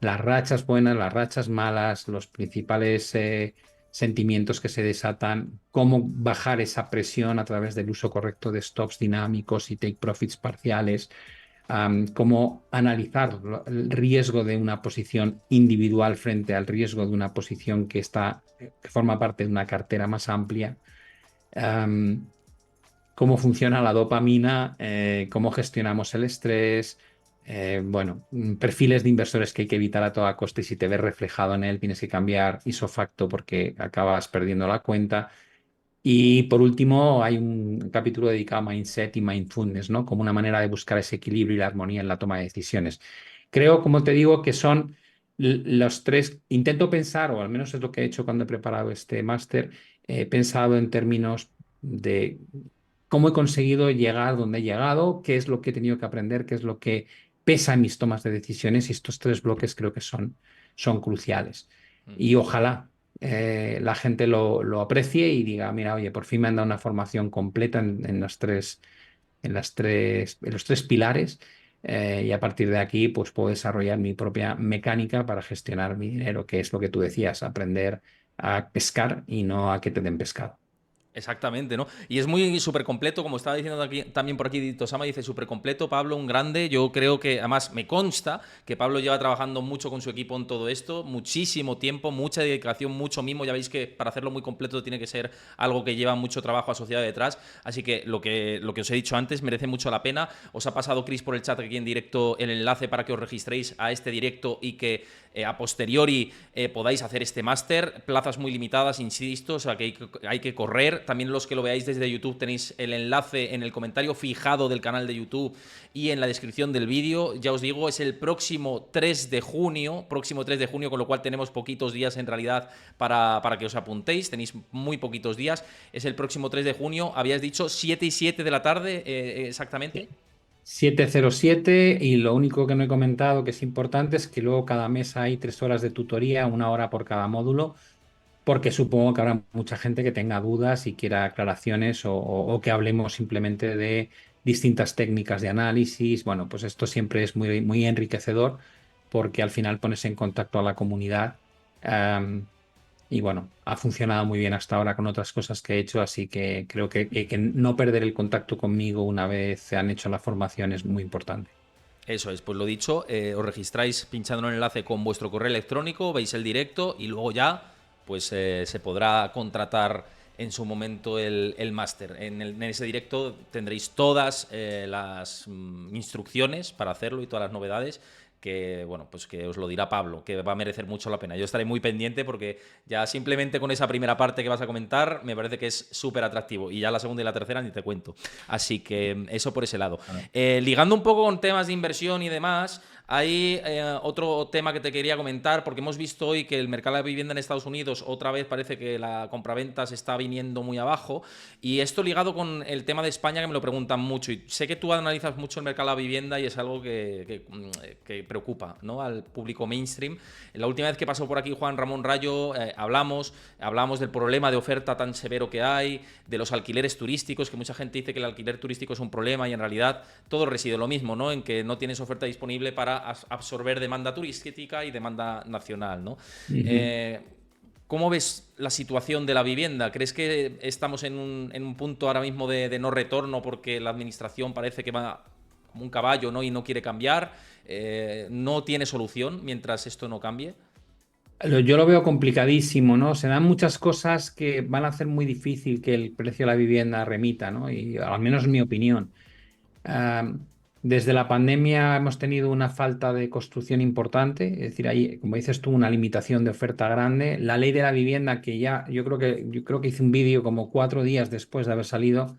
Las rachas buenas, las rachas malas, los principales sentimientos que se desatan, cómo bajar esa presión a través del uso correcto de stops dinámicos y take profits parciales, cómo analizar el riesgo de una posición individual frente al riesgo de una posición que forma parte de una cartera más amplia, um, cómo funciona la dopamina, cómo gestionamos el estrés, bueno, perfiles de inversores que hay que evitar a toda costa y si te ves reflejado en él tienes que cambiar isofacto porque acabas perdiendo la cuenta. Y por último, hay un capítulo dedicado a mindset y mindfulness, ¿no? Como una manera de buscar ese equilibrio y la armonía en la toma de decisiones. Creo, como te digo, que son los tres. Intento pensar, o al menos es lo que he hecho cuando he preparado este máster, he pensado en términos de cómo he conseguido llegar donde he llegado, qué es lo que he tenido que aprender, qué es lo que pesa en mis tomas de decisiones, y estos tres bloques creo que son cruciales. Y ojalá la gente lo aprecie y diga, mira, oye, por fin me han dado una formación completa en los tres pilares, y a partir de aquí pues puedo desarrollar mi propia mecánica para gestionar mi dinero, que es lo que tú decías, aprender a pescar y no a que te den pescado. Exactamente, ¿no? Y es muy súper completo, como estaba diciendo aquí, también por aquí Tosama, dice súper completo, Pablo, un grande. Yo creo que, además, me consta que Pablo lleva trabajando mucho con su equipo en todo esto, muchísimo tiempo, mucha dedicación, mucho mimo. Ya veis que para hacerlo muy completo tiene que ser algo que lleva mucho trabajo asociado detrás. Así que lo que os he dicho antes merece mucho la pena. Os ha pasado Chris por el chat aquí en directo el enlace para que os registréis a este directo y que a posteriori podáis hacer este máster. Plazas muy limitadas, insisto, o sea que hay que correr. También los que lo veáis desde YouTube tenéis el enlace en el comentario fijado del canal de YouTube y en la descripción del vídeo. Ya os digo, es el próximo 3 de junio, con lo cual tenemos poquitos días en realidad para que os apuntéis. Tenéis muy poquitos días. Es el próximo 3 de junio. Habías dicho 7 y 7 de la tarde, exactamente. 707 y lo único que no he comentado que es importante es que luego cada mes hay 3 horas de tutoría, 1 hora por cada módulo, porque supongo que habrá mucha gente que tenga dudas y quiera aclaraciones o que hablemos simplemente de distintas técnicas de análisis. Bueno, pues esto siempre es muy, muy enriquecedor porque al final pones en contacto a la comunidad. Y bueno, ha funcionado muy bien hasta ahora con otras cosas que he hecho, así que creo que no perder el contacto conmigo una vez se han hecho la formación es muy importante. Eso es, pues lo dicho, os registráis pinchando en el enlace con vuestro correo electrónico, veis el directo y luego ya pues se podrá contratar en su momento el máster. En ese directo tendréis todas las instrucciones para hacerlo y todas las novedades que, bueno, pues que os lo dirá Pablo, que va a merecer mucho la pena. Yo estaré muy pendiente porque ya simplemente con esa primera parte que vas a comentar me parece que es súper atractivo y ya la segunda y la tercera ni te cuento. Así que eso por ese lado. Ligando un poco con temas de inversión y demás, hay otro tema que te quería comentar, porque hemos visto hoy que el mercado de la vivienda en Estados Unidos otra vez parece que la compraventa se está viniendo muy abajo, y esto ligado con el tema de España, que me lo preguntan mucho, y sé que tú analizas mucho el mercado de la vivienda y es algo que preocupa, ¿no?, al público mainstream. La última vez que pasó por aquí Juan Ramón Rayo, hablamos del problema de oferta tan severo que hay, de los alquileres turísticos, que mucha gente dice que el alquiler turístico es un problema y en realidad todo reside lo mismo, ¿no?, en que no tienes oferta disponible para absorber demanda turística y demanda nacional, ¿no? Ujú. Eh, ¿Cómo ves la situación de la vivienda? ¿Crees que estamos en un punto ahora mismo de no retorno porque la administración parece que va como un caballo, ¿no?, y no quiere cambiar? ¿No tiene solución mientras esto no cambie? Yo lo veo complicadísimo, ¿no? Se dan muchas cosas que van a hacer muy difícil que el precio de la vivienda remita, ¿no? Y al menos en mi opinión. Ah, Desde la pandemia hemos tenido una falta de construcción importante, es decir, hay, como dices tú, una limitación de oferta grande. La ley de la vivienda, que ya yo creo que hice un vídeo como 4 días después de haber salido,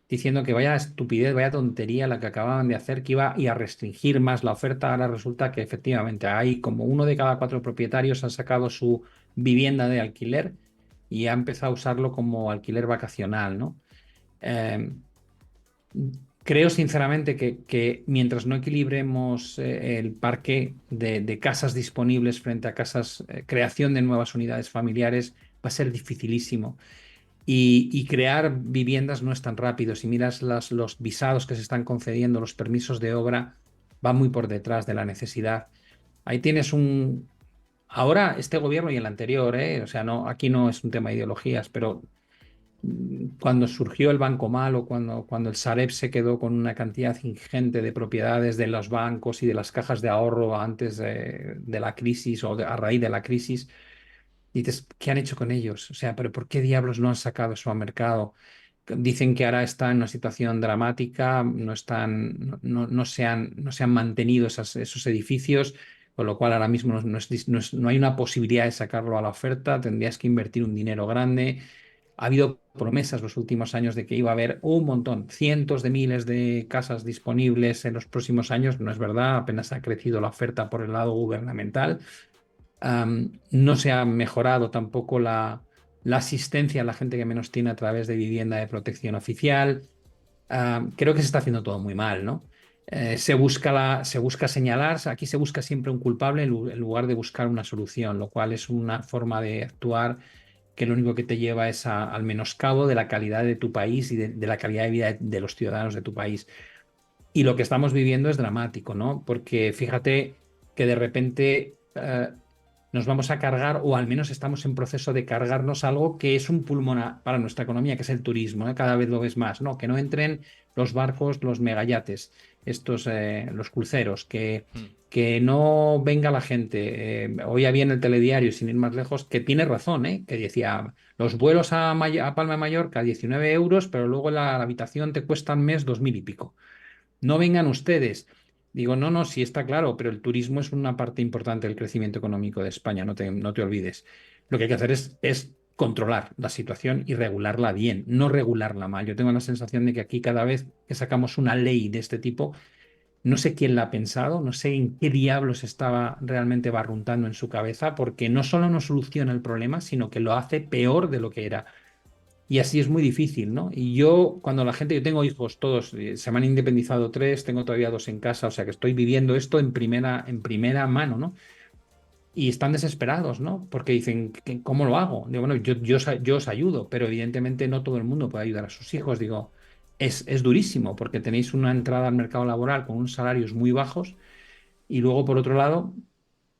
diciendo que vaya estupidez, vaya tontería la que acababan de hacer, que iba y a restringir más la oferta. Ahora resulta que efectivamente hay como 1 de cada 4 propietarios han sacado su vivienda de alquiler y ha empezado a usarlo como alquiler vacacional, ¿no? Eh, Creo sinceramente que mientras no equilibremos el parque de casas disponibles frente a casas, creación de nuevas unidades familiares, va a ser dificilísimo. Y crear viviendas no es tan rápido. Si miras los visados que se están concediendo, los permisos de obra, va muy por detrás de la necesidad. Ahí tienes un... Ahora, este gobierno y el anterior, o sea, no, aquí no es un tema de ideologías, pero cuando surgió el Banco Malo, cuando el Sareb se quedó con una cantidad ingente de propiedades de los bancos y de las cajas de ahorro antes de la crisis o a raíz de la crisis, dices, ¿qué han hecho con ellos? O sea, ¿pero por qué diablos no han sacado eso a mercado? Dicen que ahora está en una situación dramática, no se han mantenido esos edificios, con lo cual ahora mismo no hay una posibilidad de sacarlo a la oferta, tendrías que invertir un dinero grande. Ha habido promesas los últimos años de que iba a haber un montón, cientos de miles de casas disponibles en los próximos años. No es verdad, apenas ha crecido la oferta por el lado gubernamental. No se ha mejorado tampoco la asistencia a la gente que menos tiene a través de vivienda de protección oficial. Creo que se está haciendo todo muy mal, ¿no? Se busca señalar, aquí se busca siempre un culpable en lugar de buscar una solución, lo cual es una forma de actuar que lo único que te lleva es al menoscabo de la calidad de tu país y de la calidad de vida de los ciudadanos de tu país. Y lo que estamos viviendo es dramático, ¿no? Porque fíjate que de repente nos vamos a cargar, o al menos estamos en proceso de cargarnos algo que es un pulmón para nuestra economía, que es el turismo, ¿eh? Cada vez lo ves más, ¿no? Que no entren los barcos, los megayates, los cruceros, que no venga la gente. Hoy había en el telediario, sin ir más lejos, que tiene razón, ¿eh? Que decía, los vuelos a Palma de Mallorca, 19 euros, pero luego la habitación te cuesta al mes 2.000 y pico. No vengan ustedes. Digo, no, no, sí está claro, pero el turismo es una parte importante del crecimiento económico de España, no te olvides. Lo que hay que hacer es controlar la situación y regularla bien, no regularla mal. Yo tengo la sensación de que aquí cada vez que sacamos una ley de este tipo, no sé quién la ha pensado, no sé en qué diablos estaba realmente barruntando en su cabeza, porque no solo no soluciona el problema, sino que lo hace peor de lo que era. Y así es muy difícil, ¿no? Y yo, cuando la gente, yo tengo hijos, todos, se me han independizado 3, tengo todavía 2 en casa, o sea que estoy viviendo esto en primera mano, ¿no? Y están desesperados, ¿no? Porque dicen, ¿cómo lo hago? Digo, bueno, yo os ayudo, pero evidentemente no todo el mundo puede ayudar a sus hijos. Digo, es durísimo porque tenéis una entrada al mercado laboral con unos salarios muy bajos y luego, por otro lado,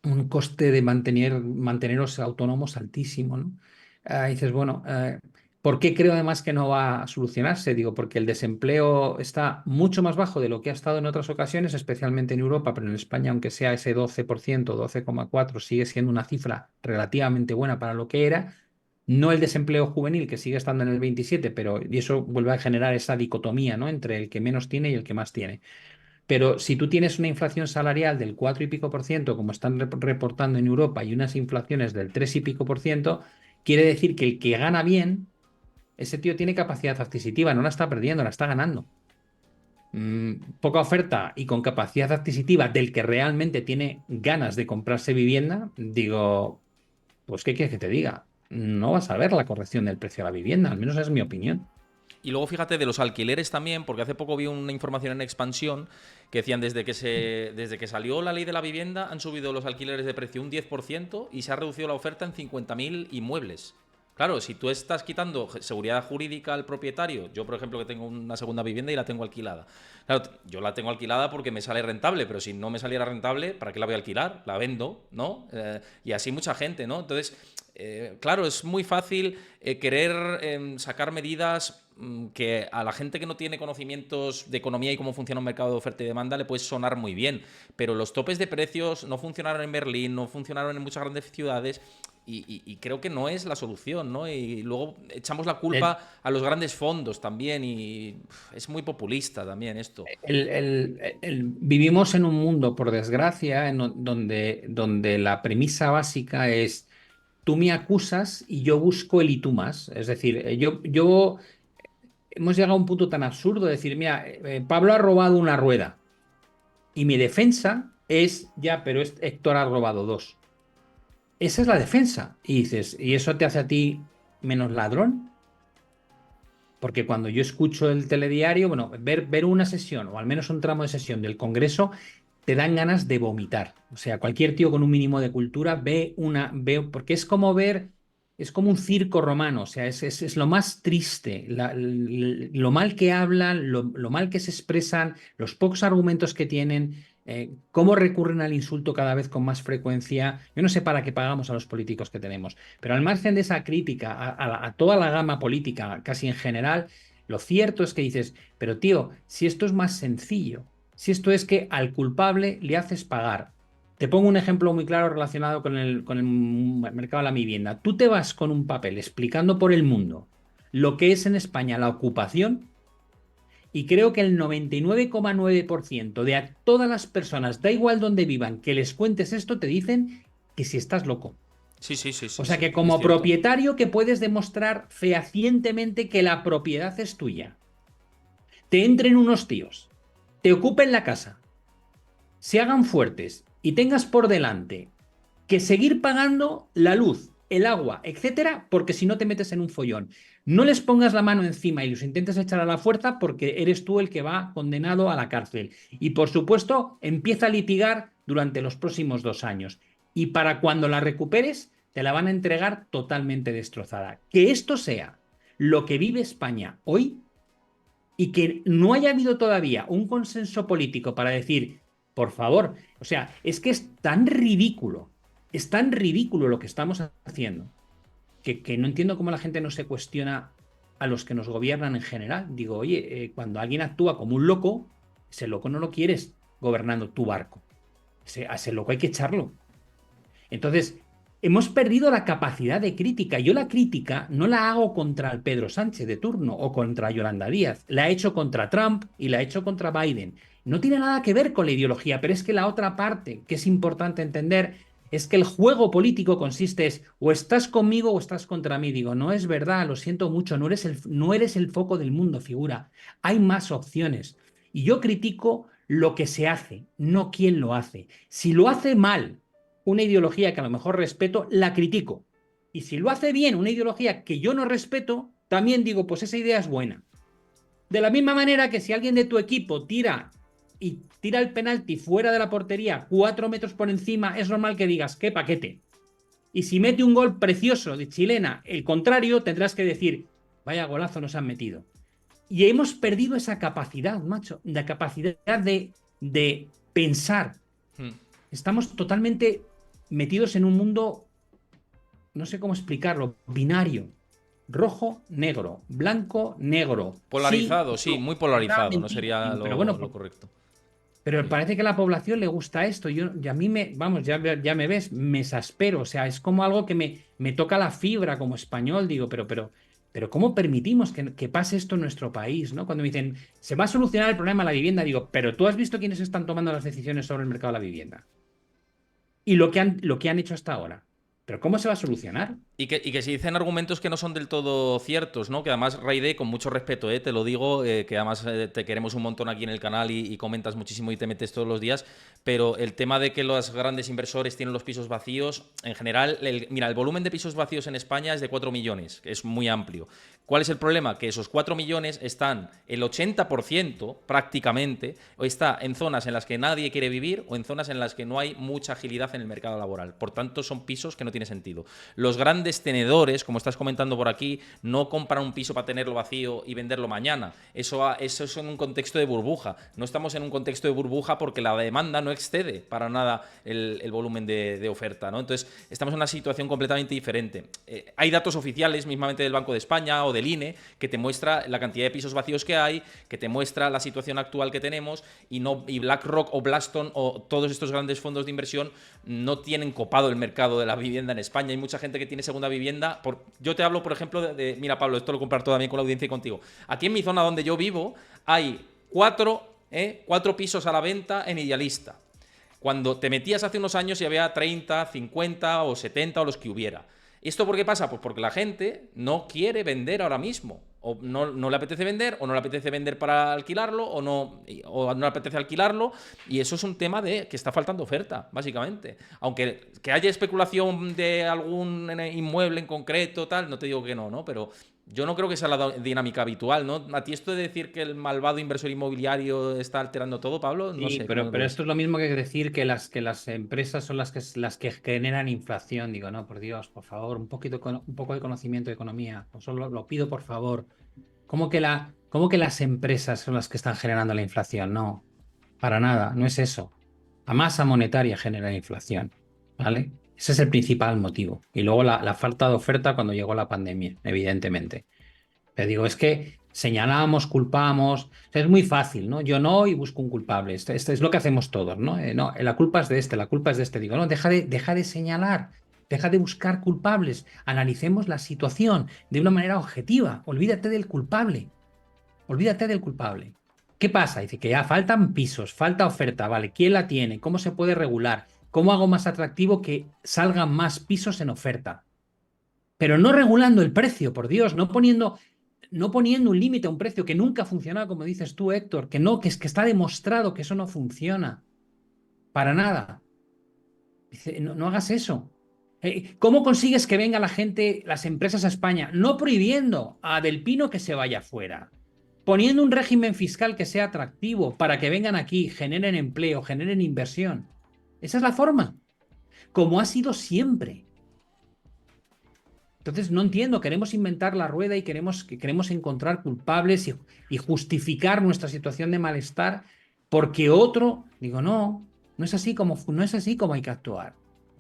un coste de manteneros autónomos altísimo, ¿no? Dices, bueno, ¿por qué creo además que no va a solucionarse? Digo, porque el desempleo está mucho más bajo de lo que ha estado en otras ocasiones, especialmente en Europa, pero en España, aunque sea ese 12%, 12,4%, sigue siendo una cifra relativamente buena para lo que era. No el desempleo juvenil, que sigue estando en el 27%, pero y eso vuelve a generar esa dicotomía, ¿no? Entre el que menos tiene y el que más tiene. Pero si tú tienes una inflación salarial del 4 y pico por ciento, como están reportando en Europa, y unas inflaciones del 3 y pico por ciento, quiere decir que el que gana bien, ese tío tiene capacidad adquisitiva, no la está perdiendo, la está ganando. Poca oferta y con capacidad adquisitiva del que realmente tiene ganas de comprarse vivienda, digo, pues ¿qué quieres que te diga? No vas a ver la corrección del precio de la vivienda, al menos es mi opinión. Y luego fíjate de los alquileres también, porque hace poco vi una información en Expansión que decían desde que salió la ley de la vivienda han subido los alquileres de precio un 10% y se ha reducido la oferta en 50.000 inmuebles. Claro, si tú estás quitando seguridad jurídica al propietario, yo por ejemplo que tengo una segunda vivienda y la tengo alquilada. Claro, yo la tengo alquilada porque me sale rentable, pero si no me saliera rentable, ¿para qué la voy a alquilar? La vendo, ¿no? Y así mucha gente, ¿no? Entonces, claro, es muy fácil querer sacar medidas que a la gente que no tiene conocimientos de economía y cómo funciona un mercado de oferta y demanda le puede sonar muy bien, pero los topes de precios no funcionaron en Berlín, no funcionaron en muchas grandes ciudades y creo que no es la solución, ¿no? Y luego echamos la culpa a los grandes fondos también y es muy populista también esto. Vivimos en un mundo, por desgracia, donde la premisa básica es tú me acusas y yo busco el y tú más. Es decir, hemos llegado a un punto tan absurdo de decir, mira, Pablo ha robado una rueda y mi defensa es, ya, pero Héctor ha robado dos. Esa es la defensa. Y dices, ¿y eso te hace a ti menos ladrón? Porque cuando yo escucho el telediario, bueno, ver una sesión o al menos un tramo de sesión del Congreso, te dan ganas de vomitar. O sea, cualquier tío con un mínimo de cultura porque es como un circo romano, o sea, es lo más triste, lo mal que hablan, lo mal que se expresan, los pocos argumentos que tienen, cómo recurren al insulto cada vez con más frecuencia. Yo no sé para qué pagamos a los políticos que tenemos, pero al margen de esa crítica a toda la gama política, casi en general, lo cierto es que dices, pero tío, si esto es más sencillo, si esto es que al culpable le haces pagar. Te pongo un ejemplo muy claro relacionado con el mercado de la vivienda. Tú te vas con un papel explicando por el mundo lo que es en España la ocupación y creo que el 99,9% de a todas las personas, da igual donde vivan, que les cuentes esto, te dicen que si estás loco. Sí, sí, sí, O sí, sea sí, que es como cierto. propietario que puedes demostrar fehacientemente que la propiedad es tuya, te entren unos tíos, te ocupen la casa, se hagan fuertes y tengas por delante que seguir pagando la luz, el agua, etcétera, porque si no te metes en un follón. No les pongas la mano encima y los intentes echar a la fuerza porque eres tú el que va condenado a la cárcel. Y por supuesto, empieza a litigar durante los próximos 2 años. Y para cuando la recuperes, te la van a entregar totalmente destrozada. Que esto sea lo que vive España hoy y que no haya habido todavía un consenso político para decir, por favor, o sea, es que es tan ridículo lo que estamos haciendo, que no entiendo cómo la gente no se cuestiona a los que nos gobiernan en general. Digo, oye, cuando alguien actúa como un loco, ese loco no lo quieres gobernando tu barco. A ese loco hay que echarlo. Entonces, hemos perdido la capacidad de crítica. Yo la crítica no la hago contra el Pedro Sánchez de turno o contra Yolanda Díaz. La he hecho contra Trump y la he hecho contra Biden. No tiene nada que ver con la ideología, pero es que la otra parte que es importante entender es que el juego político consiste es o estás conmigo o estás contra mí. Digo, no es verdad, lo siento mucho, no eres el foco del mundo, figura. Hay más opciones. Y yo critico lo que se hace, no quién lo hace. Si lo hace mal una ideología que a lo mejor respeto, la critico. Y si lo hace bien una ideología que yo no respeto, también digo, pues esa idea es buena. De la misma manera que si alguien de tu equipo tira el penalti fuera de la portería 4 metros por encima, es normal que digas, qué paquete. Y si mete un gol precioso de chilena, el contrario, tendrás que decir, vaya golazo nos han metido. Y hemos perdido esa capacidad, macho, la capacidad de pensar. Hmm. Estamos totalmente metidos en un mundo, no sé cómo explicarlo, binario. Rojo, negro, blanco, negro. Sí, Polarizado, sí, no, muy verdad, polarizado, no mentira. sería Pero bueno, lo correcto. pero Sí. parece que a la población le gusta esto. Y a mí vamos, ya me ves, me exaspero. O sea, es como algo que me toca la fibra como español. Digo, pero ¿cómo permitimos que pase esto en nuestro país? ¿No? Cuando me dicen, se va a solucionar el problema de la vivienda, digo, pero tú has visto quiénes están tomando las decisiones sobre el mercado de la vivienda y lo que han hecho hasta ahora. ¿Pero cómo se va a solucionar? Y que se dicen argumentos que no son del todo ciertos, ¿no? Que además, Raide, con mucho respeto, te lo digo, que además te queremos un montón aquí en el canal y comentas muchísimo y te metes todos los días, pero el tema de que los grandes inversores tienen los pisos vacíos, en general, mira, el volumen de pisos vacíos en España es de 4 millones, que es muy amplio. ¿Cuál es el problema? Que esos 4 millones están, el 80% prácticamente, o está en zonas en las que nadie quiere vivir o en zonas en las que no hay mucha agilidad en el mercado laboral. Por tanto, son pisos que no tiene sentido. Los grandes tenedores, como estás comentando por aquí, no compran un piso para tenerlo vacío y venderlo mañana. Eso es en un contexto de burbuja. No estamos en un contexto de burbuja porque la demanda no excede para nada el volumen de oferta, ¿no? Entonces, estamos en una situación completamente diferente. Hay datos oficiales, mismamente del Banco de España o del INE, que te muestra la cantidad de pisos vacíos que hay, que te muestra la situación actual que tenemos y BlackRock o Blackstone o todos estos grandes fondos de inversión no tienen copado el mercado de la vivienda en España. Hay mucha gente que tiene segunda vivienda. Yo te hablo, por ejemplo, mira, Pablo, esto lo comparto también con la audiencia y contigo. Aquí en mi zona donde yo vivo hay cuatro pisos a la venta en Idealista. Cuando te metías hace unos años y había 30, 50 o 70 o los que hubiera. ¿Esto por qué pasa? Pues porque la gente no quiere vender ahora mismo. O no le apetece vender, o no le apetece vender para alquilarlo, o no le apetece alquilarlo. Y eso es un tema de que está faltando oferta, básicamente. Aunque que haya especulación de algún inmueble en concreto, tal, no te digo que no, ¿no? Pero yo no creo que sea la dinámica habitual, ¿no? A ti esto de decir que el malvado inversor inmobiliario está alterando todo, Pablo, no Sí, sé, ¿cómo lo pero ves? esto es lo mismo que decir que las empresas son las que generan inflación. Digo, no, por Dios, por favor, un poco de conocimiento de economía. Os lo pido, por favor. ¿Cómo que las empresas son las que están generando la inflación? No, para nada, no es eso. La masa monetaria genera inflación, ¿vale? Ese es el principal motivo. Y luego la falta de oferta cuando llegó la pandemia, evidentemente. Pero digo, es que señalamos, culpamos, o sea, es muy fácil, ¿no? Yo no y busco un culpable. Esto es lo que hacemos todos, ¿no? No, la culpa es de este, la culpa es de este. Digo, no, deja de señalar. deja de buscar culpables, analicemos la situación de una manera objetiva, olvídate del culpable, olvídate del culpable. ¿Qué pasa? Dice que ya faltan pisos, falta oferta, ¿vale? ¿Quién la tiene? ¿Cómo se puede regular? ¿Cómo hago más atractivo que salgan más pisos en oferta? Pero no regulando el precio, por Dios, no poniendo un límite a un precio que nunca ha funcionado, como dices tú, Héctor, que no, que es que está demostrado que eso no funciona. Para nada. Dice, no, no hagas eso. ¿Cómo consigues que venga la gente, las empresas a España? No prohibiendo a Del Pino que se vaya fuera, poniendo un régimen fiscal que sea atractivo para que vengan aquí, generen empleo, generen inversión. Esa es la forma, como ha sido siempre. Entonces, no entiendo, queremos inventar la rueda y queremos encontrar culpables y justificar nuestra situación de malestar porque otro, digo, no, no es así como hay que actuar.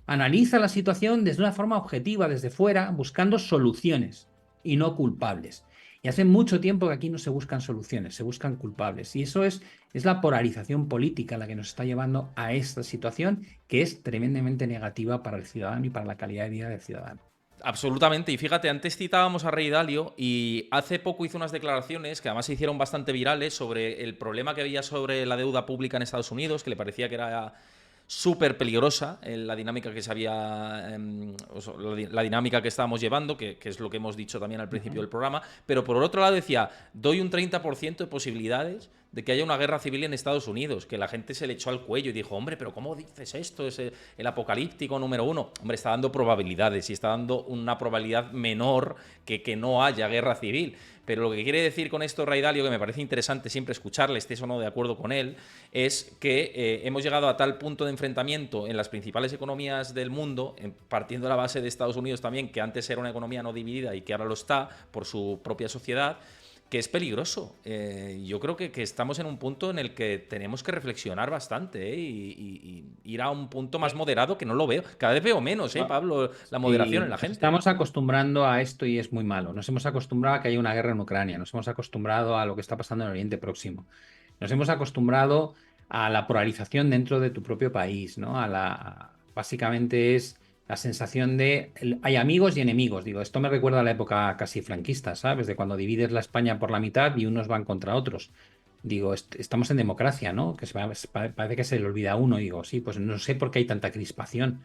Analiza la situación desde una forma objetiva, desde fuera, buscando soluciones y no culpables. Y hace mucho tiempo que aquí no se buscan soluciones, se buscan culpables. Y eso es la polarización política la que nos está llevando a esta situación que es tremendamente negativa para el ciudadano y para la calidad de vida del ciudadano. Absolutamente, y fíjate, antes citábamos a Rey Dalio y hace poco hizo unas declaraciones que además se hicieron bastante virales sobre el problema que había sobre la deuda pública en Estados Unidos, que le parecía que era súper peligrosa en la dinámica que se había, la dinámica que estábamos llevando, que es lo que hemos dicho también al principio del programa, pero por otro lado decía, doy un 30% de posibilidades de que haya una guerra civil en Estados Unidos, que la gente se le echó al cuello y dijo, hombre, pero ¿cómo dices esto? Es el apocalíptico número uno. Hombre, está dando probabilidades y está dando una probabilidad menor que no haya guerra civil. Pero lo que quiere decir con esto Ray Dalio, que me parece interesante siempre escucharle, estés o no de acuerdo con él, es que hemos llegado a tal punto de enfrentamiento en las principales economías del mundo, partiendo de la base de Estados Unidos también, que antes era una economía no dividida y que ahora lo está por su propia sociedad, que es peligroso. Yo creo que estamos en un punto en el que tenemos que reflexionar bastante y ir a un punto más moderado, que no lo veo. Cada vez veo menos, Pablo, la moderación en Sí, la nos gente. estamos acostumbrando a esto y es muy malo. Nos hemos acostumbrado a que haya una guerra en Ucrania, nos hemos acostumbrado a lo que está pasando en Oriente Próximo, nos hemos acostumbrado a la polarización dentro de tu propio país, ¿no? Básicamente es la sensación de hay amigos y enemigos. Digo, esto me recuerda a la época casi franquista, ¿sabes? De cuando divides la España por la mitad y unos van contra otros. Digo, estamos en democracia, ¿no? Parece que se le olvida a uno. Digo, sí, pues no sé por qué hay tanta crispación.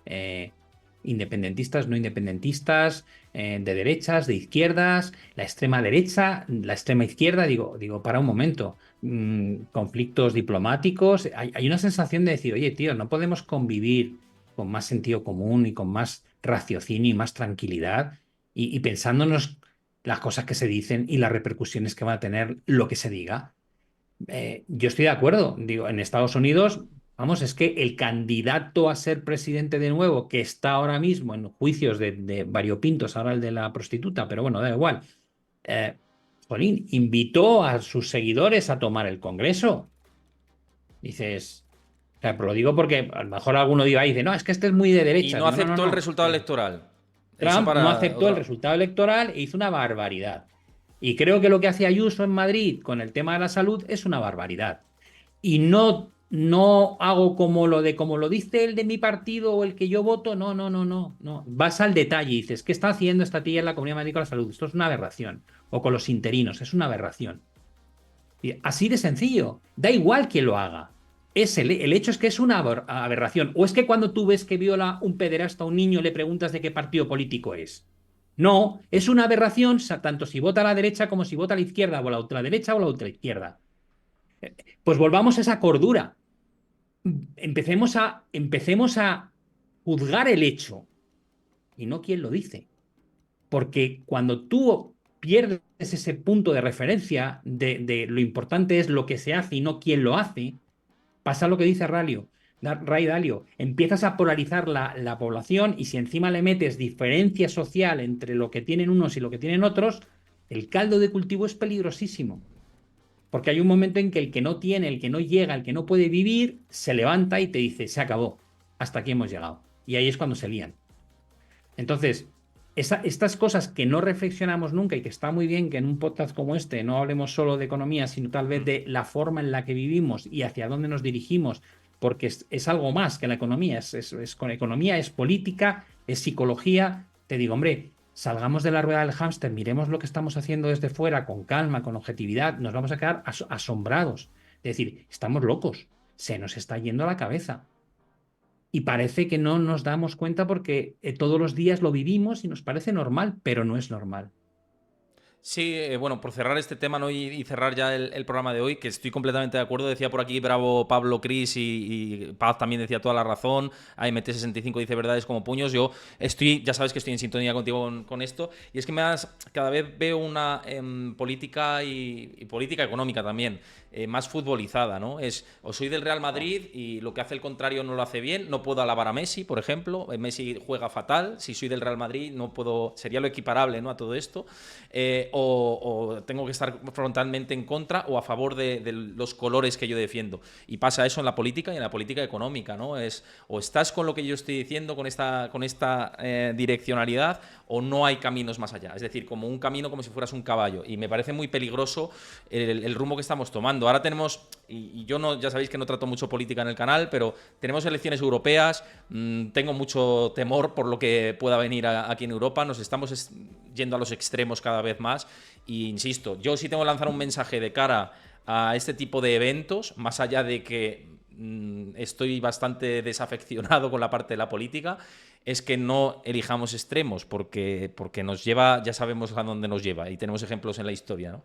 Eh, Independentistas, no independentistas, de derechas, de izquierdas, la extrema derecha, la extrema izquierda, digo, para un momento, conflictos diplomáticos, hay una sensación de decir, oye, tío, no podemos convivir con más sentido común y con más raciocinio y más tranquilidad y pensándonos las cosas que se dicen y las repercusiones que va a tener lo que se diga. Yo estoy de acuerdo. Digo, en Estados Unidos, vamos, es que el candidato a ser presidente de nuevo, que está ahora mismo en juicios de variopintos, ahora el de la prostituta, pero bueno, da igual. eh, Jolín, invitó a sus seguidores a tomar el Congreso. Dices, o sea, pero lo digo porque a lo mejor alguno dice, no, es que este es muy de Y derecha. no Digo, no, no, aceptó el no. resultado electoral. Eso Trump no para aceptó el otra. resultado electoral e hizo una barbaridad. Y creo que lo que hace Ayuso en Madrid con el tema de la salud es una barbaridad. Y no hago como lo dice el de mi partido o el que yo voto, no, no, no, no, no. Vas al detalle y dices, ¿qué está haciendo esta tía en la Comunidad Médica de la Salud? Esto es una aberración. O con los interinos, es una aberración. Y así de sencillo. Da igual quién lo haga. El hecho es que es una aberración. O es que cuando tú ves que viola un pederasta a un niño le preguntas de qué partido político es. No, es una aberración tanto si vota a la derecha como si vota a la izquierda, o a la ultraderecha o a la ultraizquierda. Pues volvamos a esa cordura. Empecemos a juzgar el hecho y no quién lo dice. Porque cuando tú pierdes ese punto de referencia de lo importante es lo que se hace y no quién lo hace, pasa lo que dice Ray Dalio. Empiezas a polarizar la población y si encima le metes diferencia social entre lo que tienen unos y lo que tienen otros, el caldo de cultivo es peligrosísimo. Porque hay un momento en que el que no tiene, el que no llega, el que no puede vivir, se levanta y te dice, se acabó, hasta aquí hemos llegado. Y ahí es cuando se lían. Entonces, estas cosas que no reflexionamos nunca y que está muy bien que en un podcast como este no hablemos solo de economía, sino tal vez de la forma en la que vivimos y hacia dónde nos dirigimos porque es algo más que la economía, es con economía, es política, es psicología. Te digo, hombre, salgamos de la rueda del hámster, miremos lo que estamos haciendo desde fuera, con calma, con objetividad, nos vamos a quedar asombrados. Es decir, estamos locos, se nos está yendo la cabeza. Y parece que no nos damos cuenta porque todos los días lo vivimos y nos parece normal, pero no es normal. Sí, bueno, por cerrar este tema, ¿no? y cerrar ya el programa de hoy, que estoy completamente de acuerdo. Decía por aquí bravo Pablo Cris y Paz también decía toda la razón. AMT65 dice verdades como puños. Yo estoy, ya sabes que estoy en sintonía contigo con esto. Y es que cada vez veo una política y política económica también más futbolizada, ¿no? O soy del Real Madrid y lo que hace el contrario no lo hace bien. No puedo alabar a Messi, por ejemplo. Messi juega fatal. Si soy del Real Madrid, no puedo. Sería lo equiparable, ¿no? A todo esto. O tengo que estar frontalmente en contra o a favor de los colores que yo defiendo. Y pasa eso en la política y en la política económica, ¿no? O estás con lo que yo estoy diciendo, con esta direccionalidad, o no hay caminos más allá. Es decir, como un camino como si fueras un caballo. Y me parece muy peligroso el rumbo que estamos tomando. Ahora tenemos, y yo no, ya sabéis que no trato mucho política en el canal, pero tenemos elecciones europeas. Tengo mucho temor por lo que pueda venir aquí en Europa. Nos estamos yendo a los extremos cada vez más. Y insisto, yo sí tengo que lanzar un mensaje de cara a este tipo de eventos, más allá de que estoy bastante desafeccionado con la parte de la política, es que no elijamos extremos, porque nos lleva, ya sabemos a dónde nos lleva, y tenemos ejemplos en la historia, ¿no?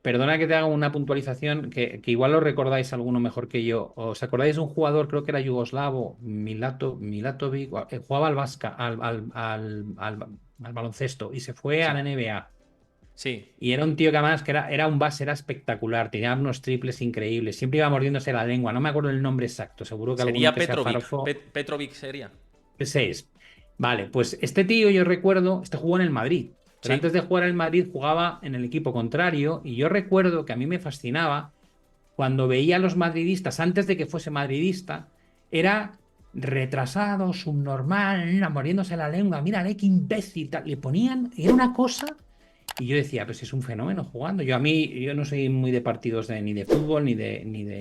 Perdona que te haga una puntualización que igual lo recordáis alguno mejor que yo. ¿Os acordáis de un jugador, creo que era yugoslavo, Milatovic, jugaba al, al baloncesto y se fue a Sí, la NBA? sí. Y era un tío que además que era un base, era espectacular, tenía unos triples increíbles, siempre iba mordiéndose la lengua, no me acuerdo el nombre exacto, seguro que alguno Sería que sea Petrovic. farfo. Petrovic sería. Ese es. Vale, pues este tío yo recuerdo, este jugó en el Madrid, pero Sí. antes de jugar en el Madrid jugaba en el equipo contrario y yo recuerdo que a mí me fascinaba cuando veía a los madridistas, antes de que fuese madridista, era retrasado, subnormal, muriéndose la lengua, mírale qué imbécil, tal. Le ponían, era una cosa, y yo decía, pues es un fenómeno jugando. Yo no soy muy de partidos ni de fútbol,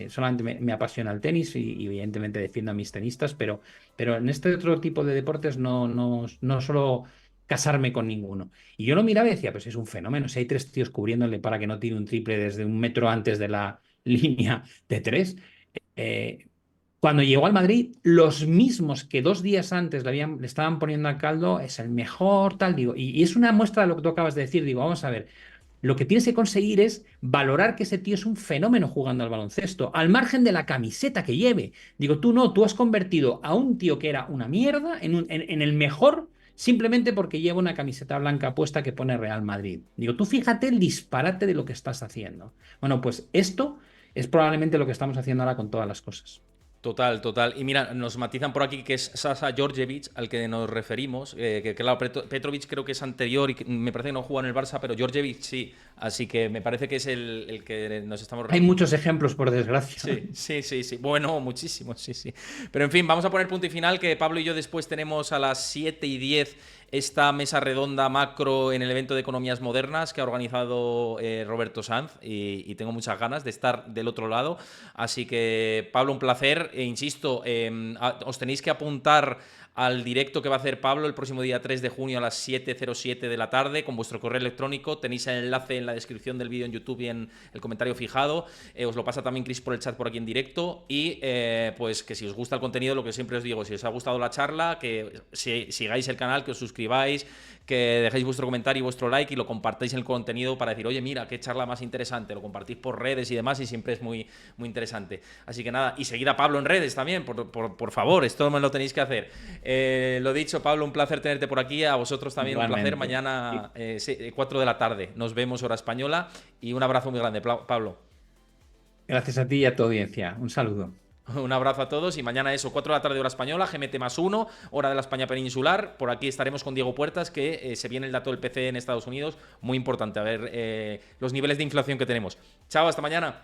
solamente me apasiona el tenis y evidentemente defiendo a mis tenistas, pero en este otro tipo de deportes no suelo casarme con ninguno. Y yo lo miraba y decía, pues es un fenómeno. Si hay tres tíos cubriéndole para que no tire un triple desde un metro antes de la línea de tres. Eh, Cuando llegó al Madrid, los mismos que 2 días antes le estaban poniendo al caldo, es el mejor, tal, digo. Y es una muestra de lo que tú acabas de decir. Digo, vamos a ver, lo que tienes que conseguir es valorar que ese tío es un fenómeno jugando al baloncesto, al margen de la camiseta que lleve. Digo, tú no, tú has convertido a un tío que era una mierda en el mejor simplemente porque lleva una camiseta blanca puesta que pone Real Madrid. Digo, tú fíjate el disparate de lo que estás haciendo. Bueno, pues esto es probablemente lo que estamos haciendo ahora con todas las cosas. Total, total. Y mira, nos matizan por aquí que es Sasa Djordjevic al que nos referimos. Que claro, Petrovic creo que es anterior y me parece que no juega en el Barça, pero Djordjevic sí. Así que me parece que es el que nos estamos Hay refiriendo. muchos ejemplos, por desgracia. Sí, sí, sí, sí. Bueno, muchísimos, sí, sí. Pero en fin, vamos a poner punto y final, que Pablo y yo después tenemos a las 7:10 esta mesa redonda macro en el evento de economías modernas que ha organizado Roberto Sanz y tengo muchas ganas de estar del otro lado. Así que, Pablo, un placer. E insisto, os tenéis que apuntar al directo que va a hacer Pablo el próximo día 3 de junio a las 7:07 de la tarde con vuestro correo electrónico. Tenéis el enlace en la descripción del vídeo en YouTube y en el comentario fijado. Os lo pasa también Chris por el chat por aquí en directo. Y pues que si os gusta el contenido, lo que siempre os digo, si os ha gustado la charla, que sigáis el canal, que os suscribáis, que dejéis vuestro comentario y vuestro like y lo compartáis en el contenido para decir, oye, mira, qué charla más interesante. Lo compartís por redes y demás y siempre es muy, muy interesante. Así que nada, y seguid a Pablo en redes también, por favor, esto me lo tenéis que hacer. Lo dicho, Pablo, un placer tenerte por aquí. A vosotros también un placer. Igualmente. Mañana 4 de la tarde nos vemos hora española y un abrazo muy grande, Pablo. Gracias a ti y a tu audiencia. Un saludo. Un abrazo a todos y mañana eso, 4 de la tarde hora española, GMT+1, hora de la España peninsular. Por aquí estaremos con Diego Puertas, que se viene el dato del PC en Estados Unidos, muy importante, a ver los niveles de inflación que tenemos. Chao, hasta mañana.